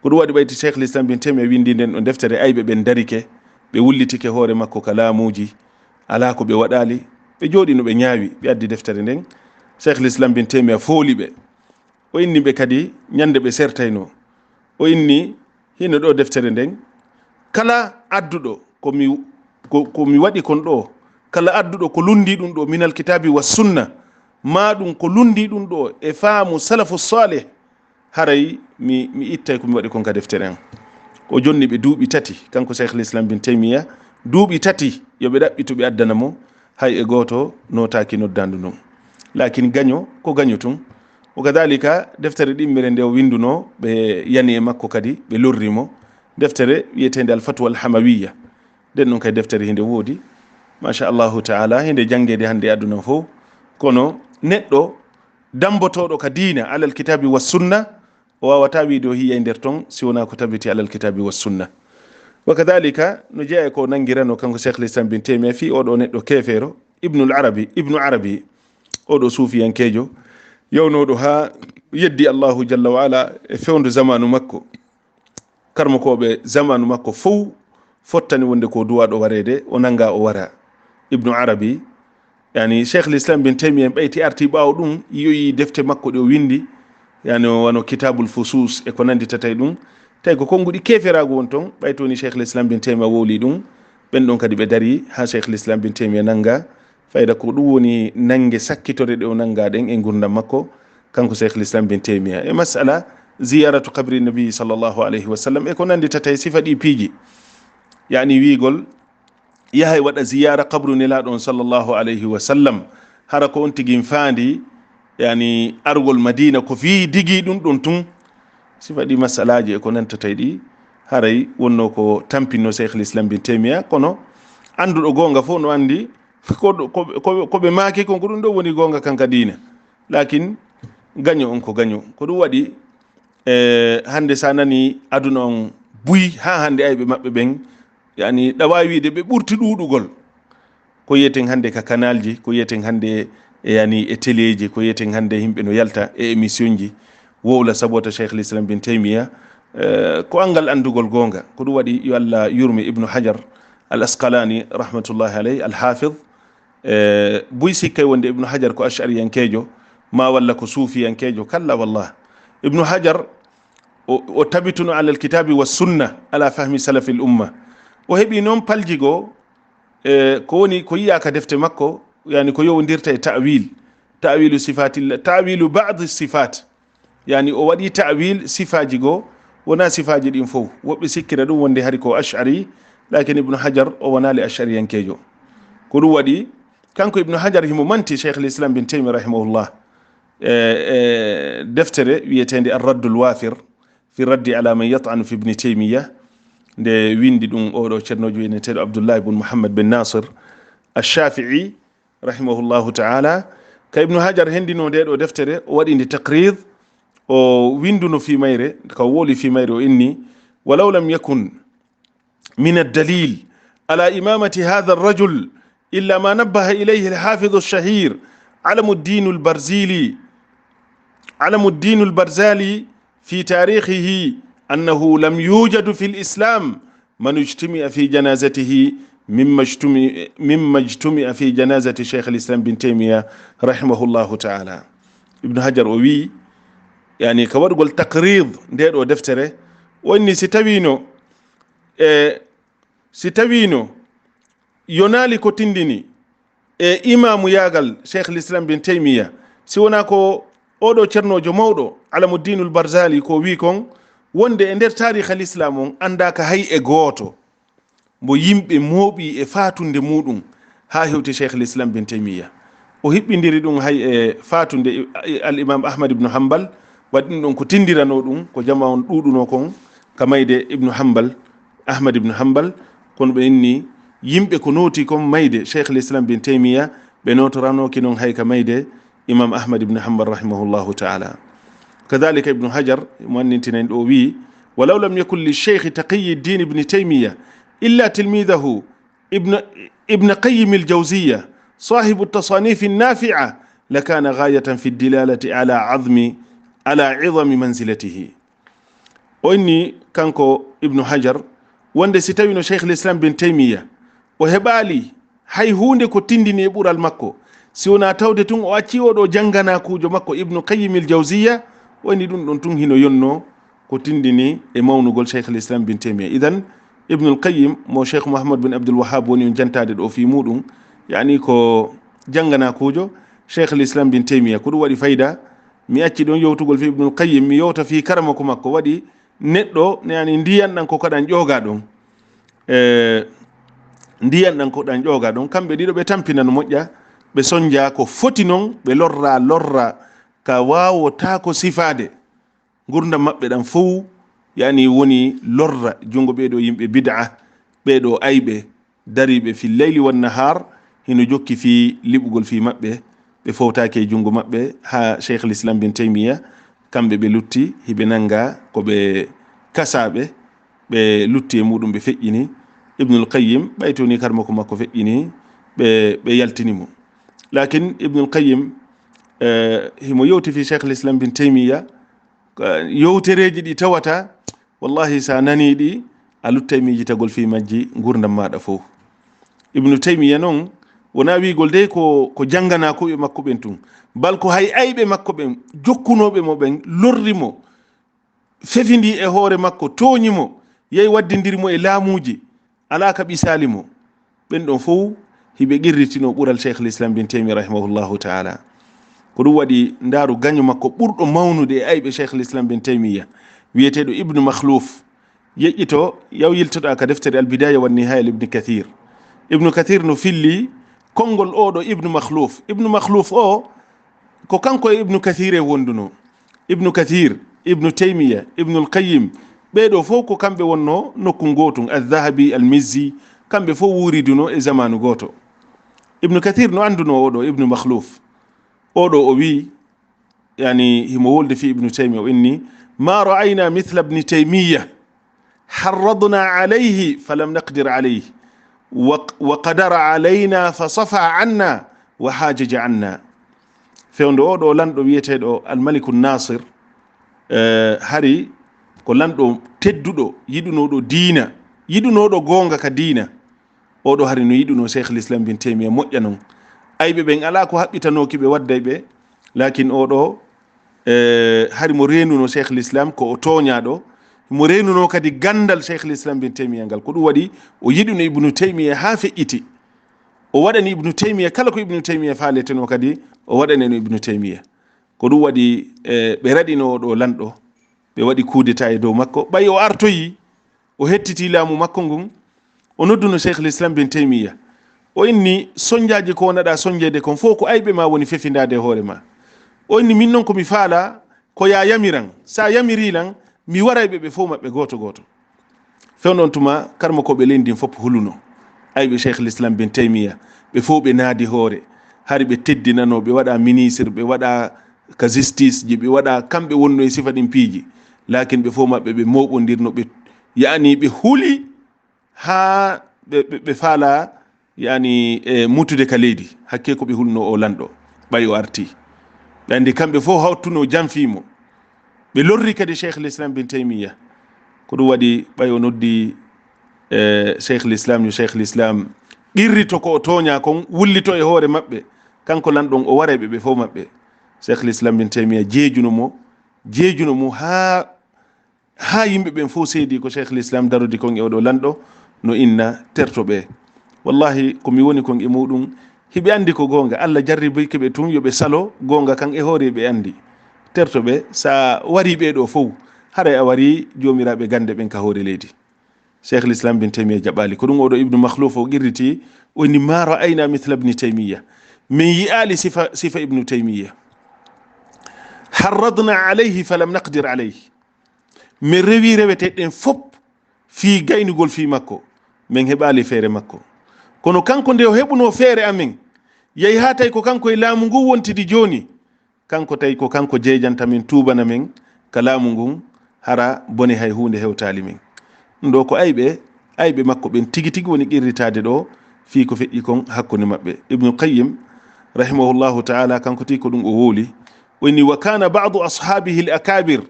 ko ɗum waɗi ɓayti cheikh l'islam bin Taymiyya windi nden ɗon deftere ayɓe ɓen darike ɓe wullitike hoore makko ka laamuji ala ko ɓe waɗali, ɓe jooɗi no ɓe ñaawi ɓe addi deftere nden. cheikh l'islam bin Taymiyya fooli ɓe, o inni ɓe kadi ñande ɓe sertayno, o inni hino ɗo deftere nden kala adduɗo komi waɗi kon ɗo, kala adduɗo ko lundi ɗum ɗo minal kitabi wa sunna, ma ɗum ko lundi ɗum ɗo e faamu salafu salih, haray mi ittay komi waɗi kon ka deftere en. o jonni ɓe duuɓi tati kanko cheikh l'islam bin Taymiyya, duuɓi tati yoɓe ɗaɓɓi to ɓe addana mo, hay e gooto notaki noddandu non, lakin gaño ko gaño tun. o kadalika deftere ɗimmire nde o winduno ɓe yani e makko kadi ɓe lorrimo, deftere wiyetede al fatwa al hamawiyya. nden ɗon kay deftere hinde woodi machallahu taala, hinde janngede hande aduna fof, kono neɗɗo dambotoɗo ka diina alal kitabi wa sunna o wawata wiide o hiya nder ton si wona ko tabiti alal kitabi wa sunna. wa kadhalika no jeeya ko nangirano kanko cheikh l'islam bin Taymiyya fi oɗo neɗɗo kefeero ibnu arabi oɗo suufiyankejo yawnoɗo ha yeddi allahu jalla wa ala e fewndu zamanu makko. karmakoɓe zamanu makko fof fottani wonde ko duwaɗo warede o nanga o wara. ibnu arabi yani cheikh l'islam bin Taymiyya ɓayti arti ɓawo ɗum yoyi defte makko ɗe o windi, yani wano kitabul fusus e ko nanditata ɗum, tawi ko konnguɗi keferago won ton ɓaytoni cheikh l'islam bin Taymiyya wowli ɗum. ɓen ɗon kadi ɓe dari ha cheikh l'islam bin Taymiyya nanga fayda ko ɗum woni nangue sakkitore ɗe o nanga ɗen e gurdam makko kanko cheikh l'islam bin Taymiyya. e masala ziyaratu qabri nabi sallllahu alayhi wa sallam e ko nanditata e sifa ɗi piiji, yani wiigol yahay waɗa ziyara qabru nelaɗon sallllahu alayhi wa sallam, hara ko on tigui faandi yani argol madina ko fi digi ɗum ɗon tun, sifa ɗi masalaji e ko nantata ɗi haray wonno ko tampinno cheikh l'islam bin Taymiyya. kono anduɗo gonga fof no andi koɓe maaki kon ko ɗum ɗo woni gonga kanka diina, lakin gaño on ko gaño. ko ɗum waɗi hande sa nani aduna on buyi ha hande ayɓe maɓɓe ɓen yani ɗawa wiide ɓe ɓurti ɗuɗugol ko yiyeten hande ka canalji, ko yiyeten hande yani e téléji, ko yiyeten hande yimɓe no yalta e émission ji wowla sabota cheikh l'islam bin Taymiyya ko angal andugol gonga. ko ɗum waɗi yo Allah yurmi ibnu hajar al asqalani rahmatullahi alayhi al hafid, buy sikkay wonde ibnu hajar ko ash'ariyankejo ma walla ko suufiyankejo, kalla wallah. ibnu hajar o tabituno ala al kitabi wa sunna ala fahmi salafi l umma, o heɓi noon paljigo ko woni ko yiya ka defte makko, yani ko yowdirta e tawilu sifatillah, tawilu ba'd sifat, yani o waɗi tawil sifaji goo wona sifaji ɗin fof. woɓɓe sikkira ɗum wonde hari ko ash'ari, lakin ibnu hajar o wonali ash'ariyankejo. ko ɗum waɗi kanko ibnu hajar himo manti cheikh l'islam bin Taymiyya rahimahullah deftere wiyetende arraddul wafir fi raddi ala man yat'anu fi ibni Taymiyya. nde windi ɗum oɗo ceernojo wineteɗo Abdullah ibn Muhammad bin Nasir ash-Shafi'i rahimahullahu ta'ala. ka Ibnu Hajar hendino nde ɗo deftere o waɗi nde taqrid o winduno fi mayre ka woli fi mayre o inni walaw lam yakun min ad-dalil ala imamati hadha ar-rajul illa ma nabbaha ilayhi al-hafiz ash-shahir Alamuddin al-Barzali في تاريخه أنه لم يوجد في الإسلام من اجتمع في جنازته مما اجتمع في جنازة شيخ الإسلام بن تيمية رحمه الله تعالى. ابن حجر وي يعني كورغل تقريض ندير ودفتره وإني ستوينو يونالي كوتنديني إمام ياغل شيخ الإسلام بن تيمية سيوناكو oɗo ceernojo mawɗo Alamuddin al-Barzali ko wi kon wonde e nder tarikh al-islam on andaka hay e gooto mbo yimɓe mooɓi e fatunde muɗum ha hewti cheikh al-islam bin Taymiya o hiɓɓidiri ɗum hay e fatunde al-imam Ahmad ibn Hanbal waɗi ɗum ɗon ko tindirano ɗum ko jama on ɗuɗuno kon kamayde ibn Hanbal Ahmad ibn Hanbal kono ɓe inni yimɓe ko noti kon mayde cheikh al-islam bin Taymiya ɓe notoranoki noon hay kamayde إمام أحمد بن حنبل رحمه الله تعالى. كذلك ابن حجر مؤنتين أوي ولو لم يكن للشيخ تقي الدين ابن تيمية إلا تلميذه ابن قيم الجوزية صاحب التصانيف النافعة لكان غاية في الدلالة على عظم منزلته. وإني كانكو ابن حجر وند ستوين شيخ الإسلام بن تيمية وهبالي hay hunde ko tindini e ɓural makko si wona tawde tun o acci oɗo jangana kujo makko Ibnu Qayyim al-Jawziyya woni ɗum ɗon tun hino yonno ko tindini e mawnugol Cheikh al-Islam bin Taymiya. idan Ibnu al-Qayyim mo Cheikh Muhammad bin Abdul Wahhab woni on jantade ɗo fi muɗum yani ko jangana kujo Cheikh al-Islam bin Taymiya ko ɗum waɗi fayda mi acci ɗon yewtugol fi Ibnu al-Qayyim mi yewta fi karama ko makko waɗi neɗɗo yani ndiyan ɗan ko kaɗan ƴooga ɗon ndiyan ɗan ko ɗan ƴooga ɗon kamɓe ɗiɗo ɓe tampina no moƴƴa ɓe sonja ko foti noon ɓe lorra ka wawota ko sifade gurdam maɓɓe ɗan fof yani woni lorra jungo ɓeɗo yimɓe bid'a ɓeɗo ayɓe dariɓe fi leyli wan nahar hino jokki fi liɓugol fi maɓɓe ɓe fowtake e jungo maɓɓe ha Cheikh al-Islam bin Taymiya kamɓe ɓe lutti hiɓe nanga ko ɓe kasaɓe ɓe lutti e muɗum ɓe feƴƴini Ibnul Qayyim ɓaytoni karma ko makko feƴƴini ɓe yaltinimo. lakin Ibnul Qayyim himo yewti fi Cheikh al-Islam bin Taymiya yewtereji ɗi tawata wallahi sa nani ɗi a luttay mijitagol fi majji gurdam maɗa fof. Ibnu Taymiya noon wona wigol de ko jangana ko ɓe makko ɓen tun bal ko hay ayɓe makko ɓen jokkunoɓe mo ɓen lorrimo fefindi e hoore makko toñimo yeyi waddidirimo e laamuji ala ka ɓisalimo ɓen ɗon fof hiɓe qirritino ɓural Cheikh al-Islam bin Taymiya rahimahullahu ta'ala. ko ɗum waɗi ndaaru gaño makko ɓurɗo mawnude e ayɓe Cheikh al-Islam bin Taymiya wiyeteɗo Ibnu Makhluf yeƴƴito yaw yiltoɗa ka deftere al-Bidaya wan Nihaya Ibn Kathir. Ibnu Kathir no filli konngol oɗo Ibnu Makhluf. Ibnu Makhluf o ko kanko e Ibnu Kathir e wonduno. Ibnu Kathir, Ibnu Taymiya, Ibnul Qayyim ɓeɗo fof ko kamɓe wonno nokku gotum al-Dhahabi al-Mizzi kamɓe fof wuriduno e zamanu goto. Ibnu Kathir no anduno oɗo Ibnu Makhluf oɗo o wi yani himo wolde fi Ibnu Taymiya o inni ma ra'ayna mithla ibn Taymiya harradna alayhi falam naqdir alayhi wa qadara alayna fa safa anna wa hajaja anna. fewndo oɗo lanɗo wiyeteɗo al-Malik an-Nasir hari ko lanɗo tedduɗo yiɗunoɗo diina yiɗunoɗo gonga ka diina oɗo hari no yiɗuno Cheikh al-Islam bin Taymiya moƴƴa noon ayɓe ɓen ala ko haɓɓitanoki ɓe wadday ɓe lakin oɗo hari mo renuno Cheikh al-Islam ko o toñaɗo mo renuno kadi gandal Cheikh al-Islam bin Taymiya ngal ko ɗum waɗi o yiɗuno Ibnu Taymiya ha feƴƴiti o waɗani Ibnu Taymiya kala ko Ibnu Taymiya faleteno kadi o waɗaneno Ibnu Taymiya ko ɗum waɗi ɓe raɗino oɗo lanɗo ɓe waɗi kudeta e dow makko ɓay o artoyi o hettiti laamu makko ngun o nodduno Cheikh al-Islam bin Taymiya o inni sonjaji ko wonaɗa sonjede kon fof ko ayɓe ma woni fefindade e hoore ma. o inni min noon komi faala ko ya yamiran sa yamirilan mi warayɓe ɓe fof maɓɓe goto goto. fewnon tuma karma ko ɓe lendin fof huluno ayɓe cheikh l'islam bin taymiya ɓe fof ɓe naadi hoore hari ɓe teddinano ɓe waɗa ministre ɓe waɗa ka justice ji ɓe waɗa kamɓe wonno e sifa ɗin piiji lakin ɓe fof maɓɓe ɓe moɓodirno ɓe yani ɓe huuli ha ɓe faala yani mutude ka leydi hakke ko ɓe hulno o lanɗo ɓay o arti ɓe andi kamɓe fof hawtuno janfimo ɓe lorri kadi cheikh l'islam bin taymiya ko ɗum waɗi ɓay o noddi cheikh l'islam yo cheikh l'islam ɓirrito ko o tooña kon wullito e hoore maɓɓe kanko lanɗon o wareɓe ɓe fof maɓɓe cheikh l'islam bin taymiya jeejuno mo ha yimɓe ɓen fof seedi ko cheikh l'islam darudi kon e oɗo lanɗo no inna terto ɓe wallahi komi woni kon e muɗum hiɓe andi ko gonga Allah jarriboyke ɓe tun yoɓe salo gonga kan e hoore ɓe andi terto ɓe sa wari ɓeɗo fof haray a wari jomiraɓe gande ɓen ka hoore leydi cheikh l'islam bin taymiya jaɓali ko ɗum oɗo ibnu makhlouf o qirriti woni ma ra'ayna mithla ibni taymiya min yi'ali sifa ibnu taymiya harradna alayhi falam naqdir alayhi min rewi reweteɗen fop fi gaynugol fi makko min heɓali feere makko kono kanko nde o heɓuno feere amen yehi ha tawi ko kanko e laamu ngu wontidi joni kanko tawi ko kanko jeejanta min tubana men ka laamu ngun hara bone hay hunde hewtali men ɗo ko ayɓe makko ɓen tigi tigi woni qirritade ɗo fi ko feƴƴi kon hakkude maɓɓe ibnu qayyim rahimahullahu taala kanko ti ko ɗum o wooli woni wa kana badu ashabihi l akabir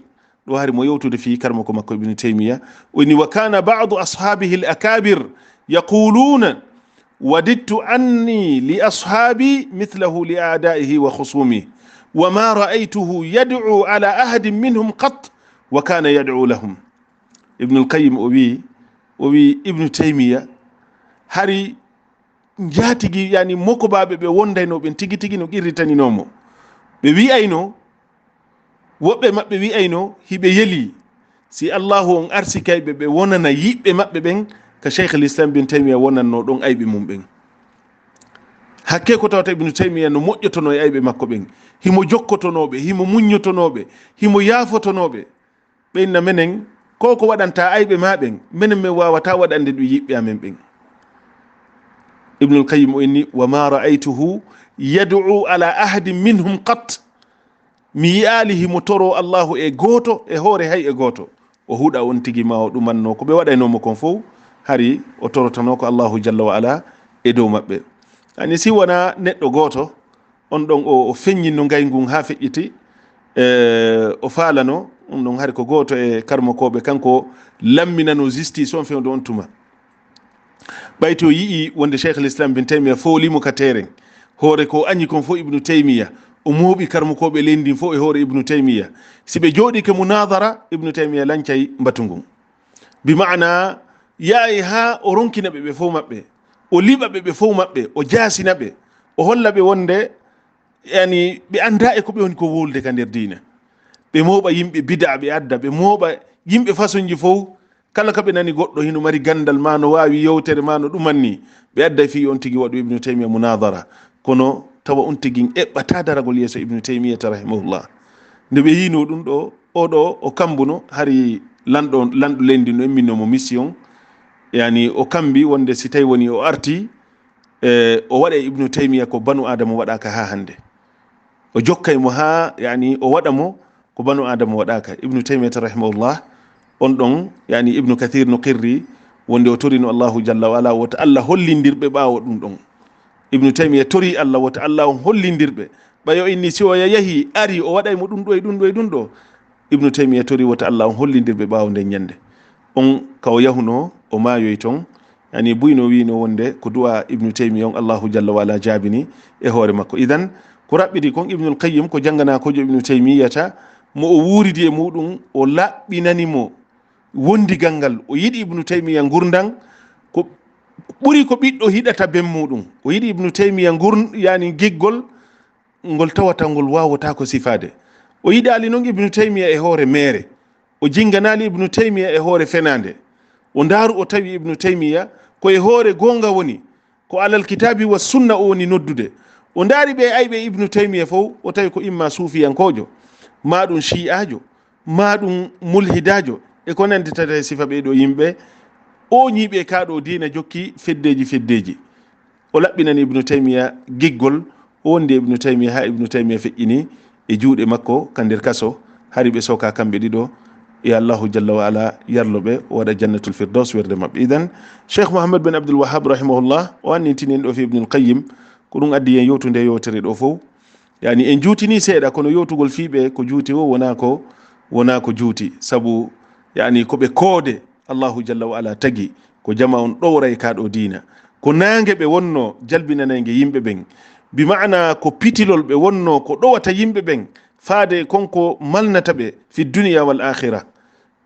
ɗo hari mo yewtude fi karma ko makko ibnu taymiya woni wa kana badu ashabihi l akabir yaquluna wadidtu anni li ashabi mithlahu li a'daihi wa khusumi wa ma ra'aytuhu yad'u ala ahadin minhum qat wa kana yad'u lahum ibnu al-qayyim o wi ibnu taymiya hari jaatigi yani moko baɓe ɓe wondayno ɓen tigi tigi no qirritaninomo ɓe wi'ayno woɓɓe maɓɓe wi'ayno hiɓe yeli si allahu on arsi kayɓe ɓe wonana yiɓɓe maɓɓe ɓen ka cheikh l'islam bin taymiya wonanno ɗon ayɓe mum ɓen hakke ko tawata ibnu taymiya no moƴƴotono e ayɓe makko ɓen himo jokkotonoɓe himo muññotonoɓe himo yaafotonoɓe ɓenna menen ko waɗanta ayɓe ma ɓen minen min wawata waɗande ɗum yiɓɓe amen ɓen ibnul qayyim o inni wa ma ra'aytuhu yad'u ala ahadin minhum qat mi yi'ali himo toro allahu e goto e hoore hay e goto o huuɗa on tigi ma o ɗumanno ko ɓe waɗaynomo kon fof hari o torotano ko allahu jalla wa ala e dow maɓɓe ani si wona neɗɗo goto on ɗon o feññinno ngaygun ha feƴƴiti o faalano ɗum ɗon hari ko goto e karmakoɓe kanko lamminano justice on fewde on tuma ɓayti o yii wonde cheikh l'islam bin taymiya foolimo ka teren hoore ko añi kon fof ibnu taymiya o mooɓi karmakoɓe lendin fof e hoore ibnu taymiya si ɓe jooɗi ke munadara ibnu taymiya lancay mbatu ngun bimana yaayi ha o ronkina ɓe fof maɓɓe o liɓa ɓe fof maɓɓe o jaasina ɓe o holla ɓe wonde yani ɓe anda e ko ɓe woni ko wolde ka nder diina ɓe mooɓa yimɓe bida ɓe adda ɓe mooɓa yimɓe façon ji fof kala ka ɓe nani goɗɗo hino mari gandal ma no wawi yewtere ma no ɗumanni ɓe adda fi on tigi waɗo ibnu taymiya munadara kono tawa on tigi eɓɓata daragol yeeso ibnu taymiyata rahimahullah nde ɓe yino ɗum ɗo oɗo o kambuno hari lanɗo lendi no emminomo mission yani o kambi wonde si tawi woni o arti o waɗa ibnu taymiya ko banu adama waɗaka ha hande o jokkay mo ha yani o waɗa mo ko banu adama waɗaka ibnu taymiyata rahimahullah on ɗon yani ibnu kathir no qirri wonde o torino allahu jalla wa ala wota allah hollindirɓe ɓawo ɗum ɗon ibnu taymiya tori allah wota allah on hollindirɓe ɓayo inni si o yahi ari o waɗaymo ɗum ɗo e ɗum ɗo e ɗum ɗo ibnu taymiya tori wota allah on hollindirɓe ɓawo nden ñande on kawo yahuno o maayoy ton yani buyno wino wonde ko du'a ibnu taymiya on allahu jalla wa ala jaabini e hoore makko idan ko raɓɓiɗi kon ibnul qayyim ko janngana kojo ibnu taymiyata mo o wuuridi e muɗum o laɓɓinanimo wondigal ngal o yiɗi ibnu taymiya gurdan ko ɓuri ko ɓiɗɗo hiɗata ben muɗum o yiɗi ibnu taymiya yani giggol ngol tawata ngol wawata ko sifade o yiɗali noon ibnu taymiya e hoore mere o jinganali ibnu taymiya e hoore fenande o ndaaru o tawi ibnu taymiya koye hoore gonga woni ko alal kitabi wa sunna o woni noddude o ndaari ɓe ayɓe ibnu taymiya fof o tawi ko imma suufiyankojo ma ɗum shi'ajo ma ɗum mulhidajo e ko nandi tata sifa ɓeɗo yimɓe o ñiiɓe kaɗo dina jokki feddeji o laɓɓinani ibnu taymiya giggol o wondi ibnu taymiya ha ibnu taymiya feƴƴini e juuɗe makko ka nder kaso hari ɓe soka kamɓe ɗiɗo e allahu jalla wa ala yarloɓe o waɗa jannatul firdaus werde mabɓe. Idan cheikh mouhammad bin abdoul wahab rahimahullah o annintini en ɗo fi ibnul qayyim ko ɗum addi en yewtude yewtere ɗo fof yani en juutini seeɗa kono yewtugol fiiɓe ko juuti o wona ko juuti sabu yani koɓe koode allahu jalla wa ala tagi ko jama on ɗowray kaɗo dina ko nangue ɓe wonno jalbinanaygue yimɓe ɓen bi mana ko pitilol ɓe wonno ko ɗowata yimɓe ɓen faade konko malnata ɓe fi dunia wal akhira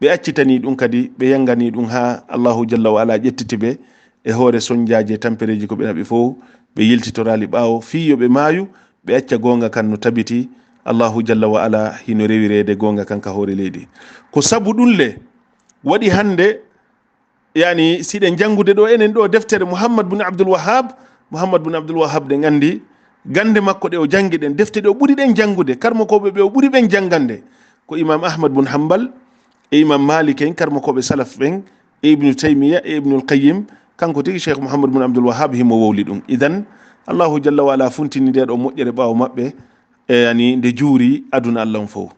ɓe accitani ɗum kadi ɓe yangani ɗum ha allahu jalla wa ala ƴettiti ɓe e hoore soñdiaji e tampereji ko ɓe naɓi fof ɓe yiltitorali ɓaawo fiyo ɓe maayu ɓe acca gonga kan no tabiti allahu jalla wa ala hino rewirede gonga kan ka hoore leydi ko sabu ɗum le waɗi hande yani siɗen jangude ɗo enen ɗo deftere mouhammad bin abdoul wahab ɗen andi gande makko ɗe o jangi ɗen defte ɗe o ɓuri ɗen jangude karmokoɓe ɓe o ɓuri ɓen jangande ko imam ahmad bun hambal e imam malik en karmokoɓe salaf ɓen e ibnu taymiya e ibnul qayyim kanko tigi cheikh mouhammad bin abdoul wahab himo wowli ɗum. Idan allahu jalla wa ala funtini nde ɗo moƴƴere ɓaawo maɓɓe e yani nde juuri aduna allah on fof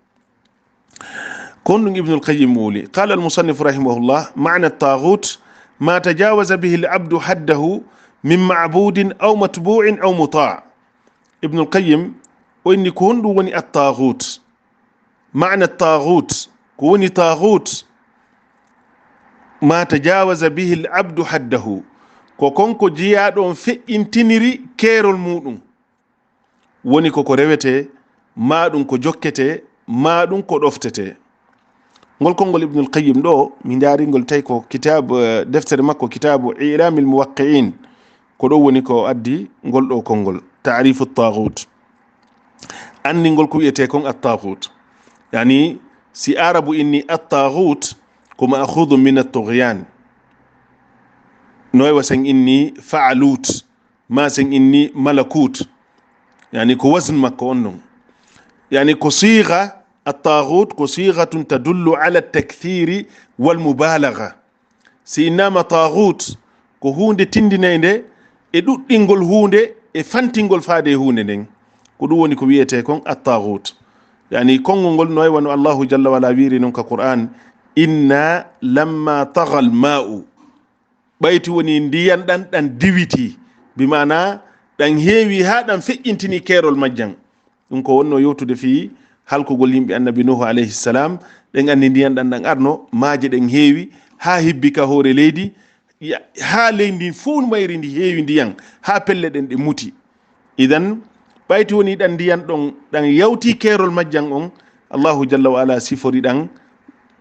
kon ɗum ibnul qayyim wowli qala almusannif rahimahullah mana taghut ma tajawaza bihi labdu haddahu min mabudin aw matbu'in aw muta'. ibnul qayyim o inni ko honɗum woni attaghut mana taghut ko woni taghut ma tajawaza bihi labdu haddahu ko konko jiyaɗon feƴƴintiniri keerol muɗum woni koko rewete maɗum ko jokkete maɗum ko ɗoftete. ngol konngol ibnul qayyim ɗo mi daaringol tawi ko kitab deftere makko kitabu ilamil muwaqqi'in ko ɗo woni ko addi ngol ɗo konngol ta'rifu taghut andingol ko wiyete kon at-taghut yani si arabu inni at-taghut ko ma'khudun min at-tughyan noy wasan inni fa'alut ma san inni malakut yani ko wazn makko on non yani ko sigha الطاغوت كصيغة تدل على التكثير والمبالغة سينما طاغوت كهوند تندينينده إدوتينغول هوند إفانتينغول فادي هوند كدووني كويته كون الطاغوت يعني كونغول نوي وانو الله جل وعلا ويري نون كقرآن إنا لما طغى الماء بيتي وني نديان دان ديويتي بمعنى دان هيوي ها دان فئنتيني كيرول مجان نكو ونو يوتو في halkugol yimɓe annabi nuhu alayhi salam ɗen andi ndiyan ɗan arno maaje ɗen heewi ha hibbika hoore leydi ha leydi fuu mayri ndi heewi ndiyan ha pelle ɗen ɗe muti. idan ɓayti woni ɗan ndiyan ɗon ɗan yawti keerol majjan on allahu jalla wa ala sifori ɗan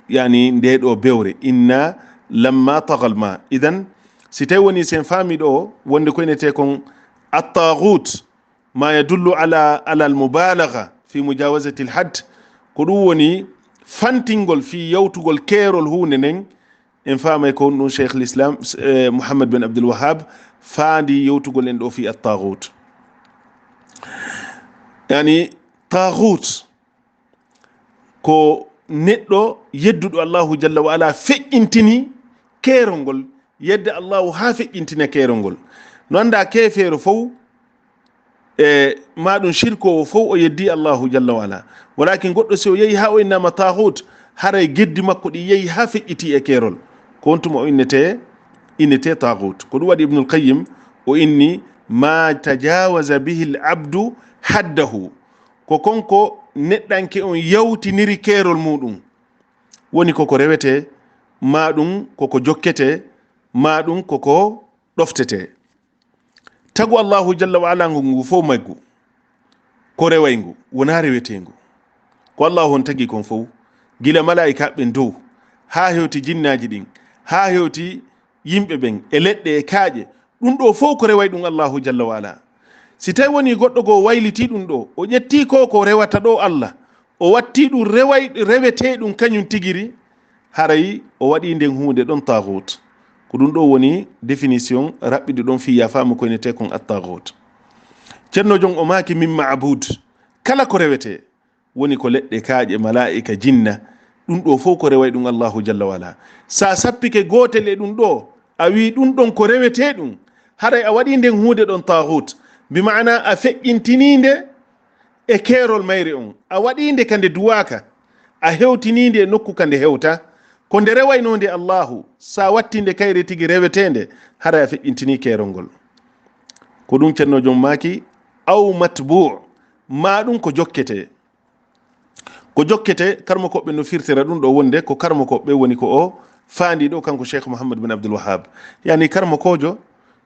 yani nde ɗo bewre inna lamma tagal ma. idan si tawi woni sen faami ɗo wonde ko enete kon attaghut ma yadullu ala almubalagha fi mujawazati alhad ko ɗum woni fantingol fi yawtugol keerol hunde nden en faamay ko ɗum cheikh l'islam mouhammad bin abdoul wahab faandi yawtugol en ɗo fi attaghut yani taghut ko neɗɗo yedduɗo allahu jalla wa ala feƴƴintini keerol ngol yedde allahu ha feƴƴintina keerol ngol no anda keefeero fof e maɗum shirkowo fof o yeddi allahu jalla wa ala walakin goɗɗo si o yeehi ha o innama taghut haray geddi makko ɗi yeehi ha feƴƴiti e keerol ko wontuma o innete taghut ko ɗum waɗi ibnul qayyim o inni ma tajawaza bihi l abdu haddahu ko konko neɗɗanke on yawtiniri keerol muɗum woni koko rewete maɗum koko jokkete maɗum koko ɗoftete tagu allahu jalla wa ala ngu fof maggu ko reway ngu wona rewetengu ko allahu on tagi kon fof gila malaika ɓen dow ha hewti jinnaji ɗin ha hewti yimɓe ɓen e leɗɗe e kaaƴe ɗum ɗo fof ko reway ɗum allahu jalla wa ala. si tawi woni goɗɗo goo wayliti ɗum ɗo o ƴetti ko rewata ɗo allah o watti ɗum rewete ɗum kañum tigiri haray o waɗi nden hunde ɗon taghut ko ɗum ɗo woni définition raɓɓiɗi ɗon fiya faamu ko enete kon attaghut. ceerno jon o maaki min ma'bud kala ko rewete woni ko leɗɗe kaaƴe malaika jinna ɗum ɗo fof ko reway ɗum allahu jalla wala sa sappike gotel e ɗum ɗo a wi ɗum ɗon ko rewete ɗum haray a waɗi nden hunde ɗon tahut bi mana a feƴƴintininde e keerol mayre on a waɗinde kande duwaka a hewtininde e nokku kande hewta ko nde rewaynode allahu sa wattinde kayre tigi rewetende haray a feƴƴintini keerol ngol ko ɗum ceernojo maki aw matbu ma ɗum ko jokkete karmo koɓɓe no firtira ɗum ɗo wonde ko karmo koɓɓe woni ko o faandi ɗo kanko cheikh mouhammad bin abdoul wahab yani karmo kojo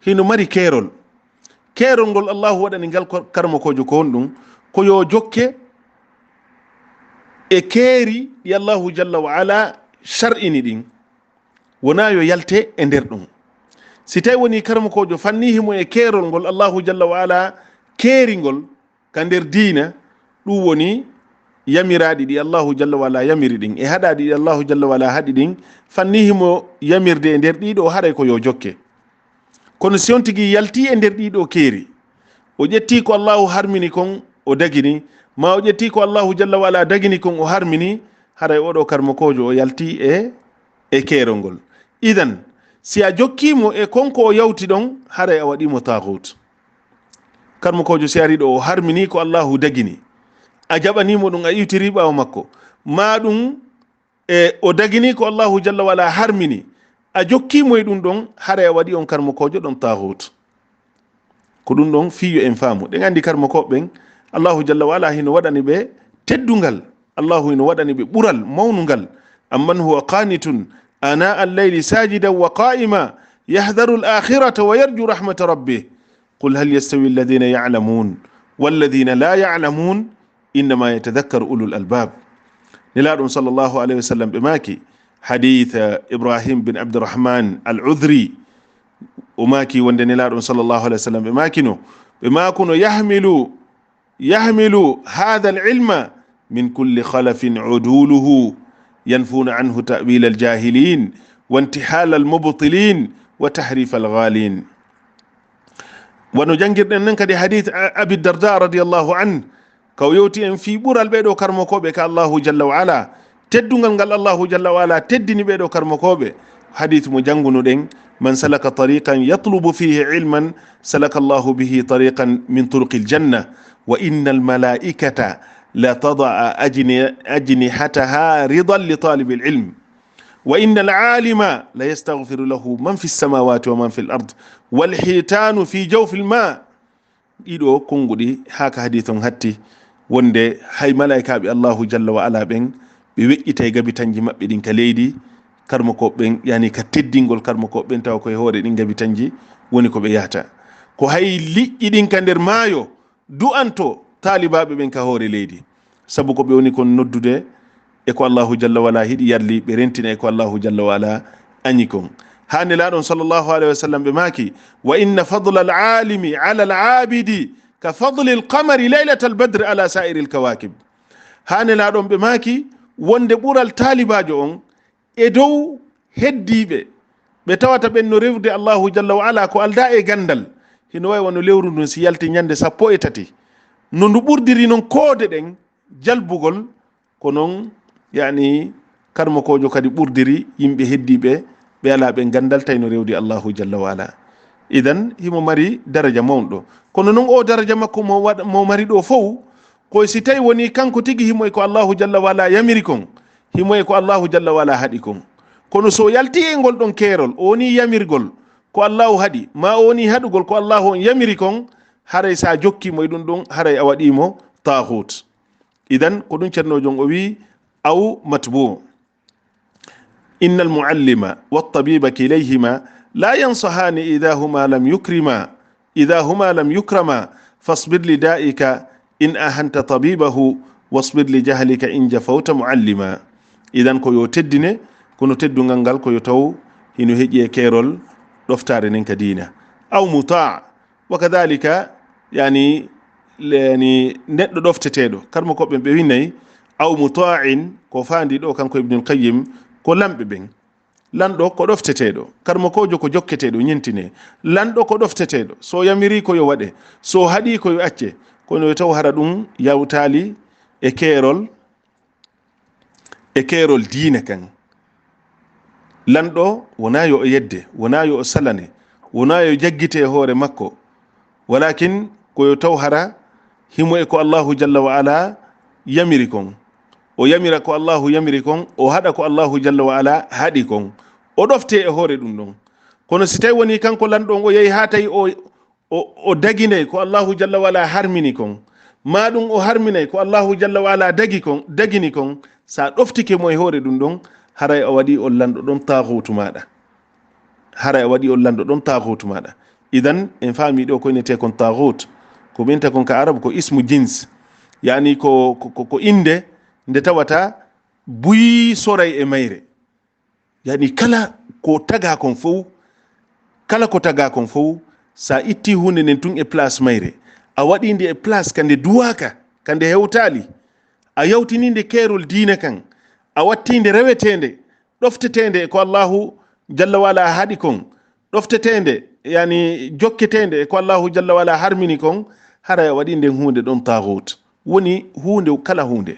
hino mari keerol ngol allahu waɗani ngal karmo kojo ko on ɗum ko yo jokke e keeri ɗi allahu jalla wa ala shar'ini ɗin wona yo yalte e nder ɗum si tawi woni karmo kojo fannihimo e keerol ngol allahu jalla wa ala keeringol ka nder diina ɗum woni yamiraɗi ɗi allahu jalla wa ala yamiri ɗin e haɗaɗi ɗi allahu jalla wa ala haɗi ɗin fannihimo yamirde e nder ɗiɗo haɗay ko yo jokke kono si on tigi yalti e nder ɗiɗo keeri o ƴetti ko allahu harmini kon o dagini ma o ƴetti ko allahu jalla wa ala dagini kon o harmini haɗay oɗo karmokojo o yalti e keerol ngol idan si a jokkimo e konko o yawti ɗon haɗay a waɗimo tahut karmokojo si ari ɗo o harmini ko allahu dagini a jaɓanimo ɗum a iwtiri ɓawo makko ma ɗum e o dagini ko allahu jalla wa ala harmini a jokkimo e ɗum ɗon haɗay a waɗi on karmokojo ɗon tahut ko ɗum ɗon fiyo en faamu ɗen andi karmokoɓɓen allahu jalla wa ala hino waɗani ɓe teddungal allahu hino waɗani ɓe ɓural mawnugal amman huwa qanitun ana alleyli sajidan wa qa'ima yahdaru al-akhirata wa yarju rahmata rabbih qul hal yastawi alladhina ya'lamun walladhina la ya'lamun innama yatadhakkaru ulul albab nelaɗum sallllahu alayhi wa sallam ɓe maki hadith ibrahim bin abdurrahman al-udhri o maki wonde nelaɗum sallllahu alayhi wa sallam ɓe makino ɓe makuno yahmilu hadha al-ilma min kulli khalafin uduluhu yanfuna anhu ta'wil al-jahilin wa intihal al-mubtilin wa tahrif al-ghalin wano jangirɗen nen kadi hadith abi darda radiyallahu anhu kaw yewti en fi ɓural ɓeɗo karmokoɓe ka allahu jalla wa ala teddungal ngal allahu jalla wa ala teddini ɓeɗo karmokoɓe hadith mo jangunuɗen man salaka tariqan yatlubu fihi ilman salaka allahu bihi tariqan min turuqi aljanna wa inna almalaikata la tadaa ajnihataha ridan li talibi alilm wa inna alalima la yastaghfiru lahu man fi lsamawati wa man fi l ard walhitanu fi jawfi lma ɗiɗo konguɗi haka hadith on hatti wonde hay malaikaɓe allahu jalla wa ala ɓen ɓe weƴƴitay gabitanji maɓɓe ɗin ka leydi karmokoɓɓen yani ka teddingol karmokoɓɓen tawa koye hoore ɗin gabitanji woni ko ɓe yahata ko hay liƴƴi ɗin ka nder maayo du'anto taalibaɓe ɓen ka hoore leydi sabu ko ɓe woni kon noddude e ko allahu jalla wa ala hiɗi yarli ɓe rentina e ko allahu jalla wa ala añi kon ha nelaɗon sallllahu alayhi wa sallam ɓe maaki wa inna fadla alalimi ala alabidi ka fadli alqamari laylata albadre ala sa'iri alkawakib ha nelaɗon ɓe maaki wonde ɓural taalibajo on e dow heddiɓe ɓe tawata ɓen no rewde allahu jalla wa ala ko alda e gandal hino wawi wono lewru ndun si yalti ñande 13 no ndu ɓurdiri noon koode ɗen jalbugol ko noon yani karmokojo kadi ɓurdiri yimɓe heddiɓe ɓe ala ɓe gandal tawno rewdi allahu jalla wa ala idan himo mari daraja mawɗo kono noon o daraja makko mo mari ɗo fof koye si tawi woni kanko tigi himoy ko allahu jalla wa ala yamiri kon himoye ko allahu jalla wa ala haɗi kon kono so yalti e ngol ɗon keerol o woni yamirgol ko allahu haɗi ma o woni haɗugol ko allahu on yamiri kon haray sa jokkimo e ɗum ɗon haray a waɗimo tahut idan ko ɗum ceernojon o wi aw matbu inna almuallima wattabiba kilayhima la yansahani idha huma lam yukrama fasbir li da'ika in ahanta tabibahu wasbir li jahlika in jafawta muallima idan ko yo teddine kono teddungal ngal ko yo taw hino heƴi e keerol ɗoftare nen ka diina aw muta wa kadhalika yani neɗɗo ɗofteteɗo karmo koɓɓen ɓe winnayi aw muta'in ko fandi ɗo kanko ibnul qayyim ko lamɓe ɓen lanɗo ko ɗofteteɗo karmo kojo ko jokketeɗo ñentine lanɗo ko ɗofteteɗo so yamiri ko yo waɗe so haɗi ko yo acce kono yo taw hara ɗum yawtali e keerol diina kan lanɗo wona yo o yedde, wona yo o salane, wona yo jaggite hoore makko, walakin koyo taw hara himo e ko Allahu jalla wa ala yamiri kon, o yamira ko Allahu yamiri kon, o haɗa ko Allahu jalla wa ala haɗi kon, o ɗofte e hoore ɗum ɗon. Kono si tawi woni kanko lanɗon o yehi ha tawi o daginay ko Allahu jalla wa ala harmini kon, ma ɗum o harminay ko Allahu jalla wa ala dagini kon, sa ɗoftike mo e hoore ɗum ɗon, haray a waɗi on lanɗo ɗon tahutu maɗa, haray a waɗi on lanɗo ɗon tahutu maɗa. Idan en faami ɗo ko inete kon tahut ko ɓenta kon ka arabe ko ismu jins, yani ko inde nde tawata buyi soray e mayre, yani kala ko taga kon fof, kala ko taga kon fof sa itti hunde nden tun e place mayre, a waɗinde e place kande duwaka, kande hewtali, a yawtininde keerol diina kan, a wattinde rewetende, ɗoftetende ko Allahu jalla wala haɗi kon, ɗoftetende yani jokketende ko Allahu jalla wala harmini kon, haray a waɗi nden hunde ɗon tahut, woni hunde kala hunde,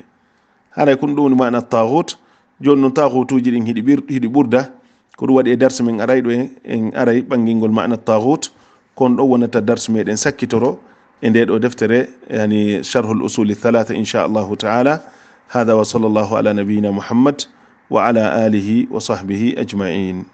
haray kon ɗum woni mana tahut. Joni noon tahutuji ɗin hiɗi ɓurda, ko ɗum waɗi e darse men aray ɗo en aray ɓangingol mana tahut, kon ɗo wonata darse meɗen sakkitoro e nde ɗo deftere yani sharhul usuli thalatha inchallahu taala. هذا وصلى الله على نبينا محمد وعلى آله وصحبه أجمعين.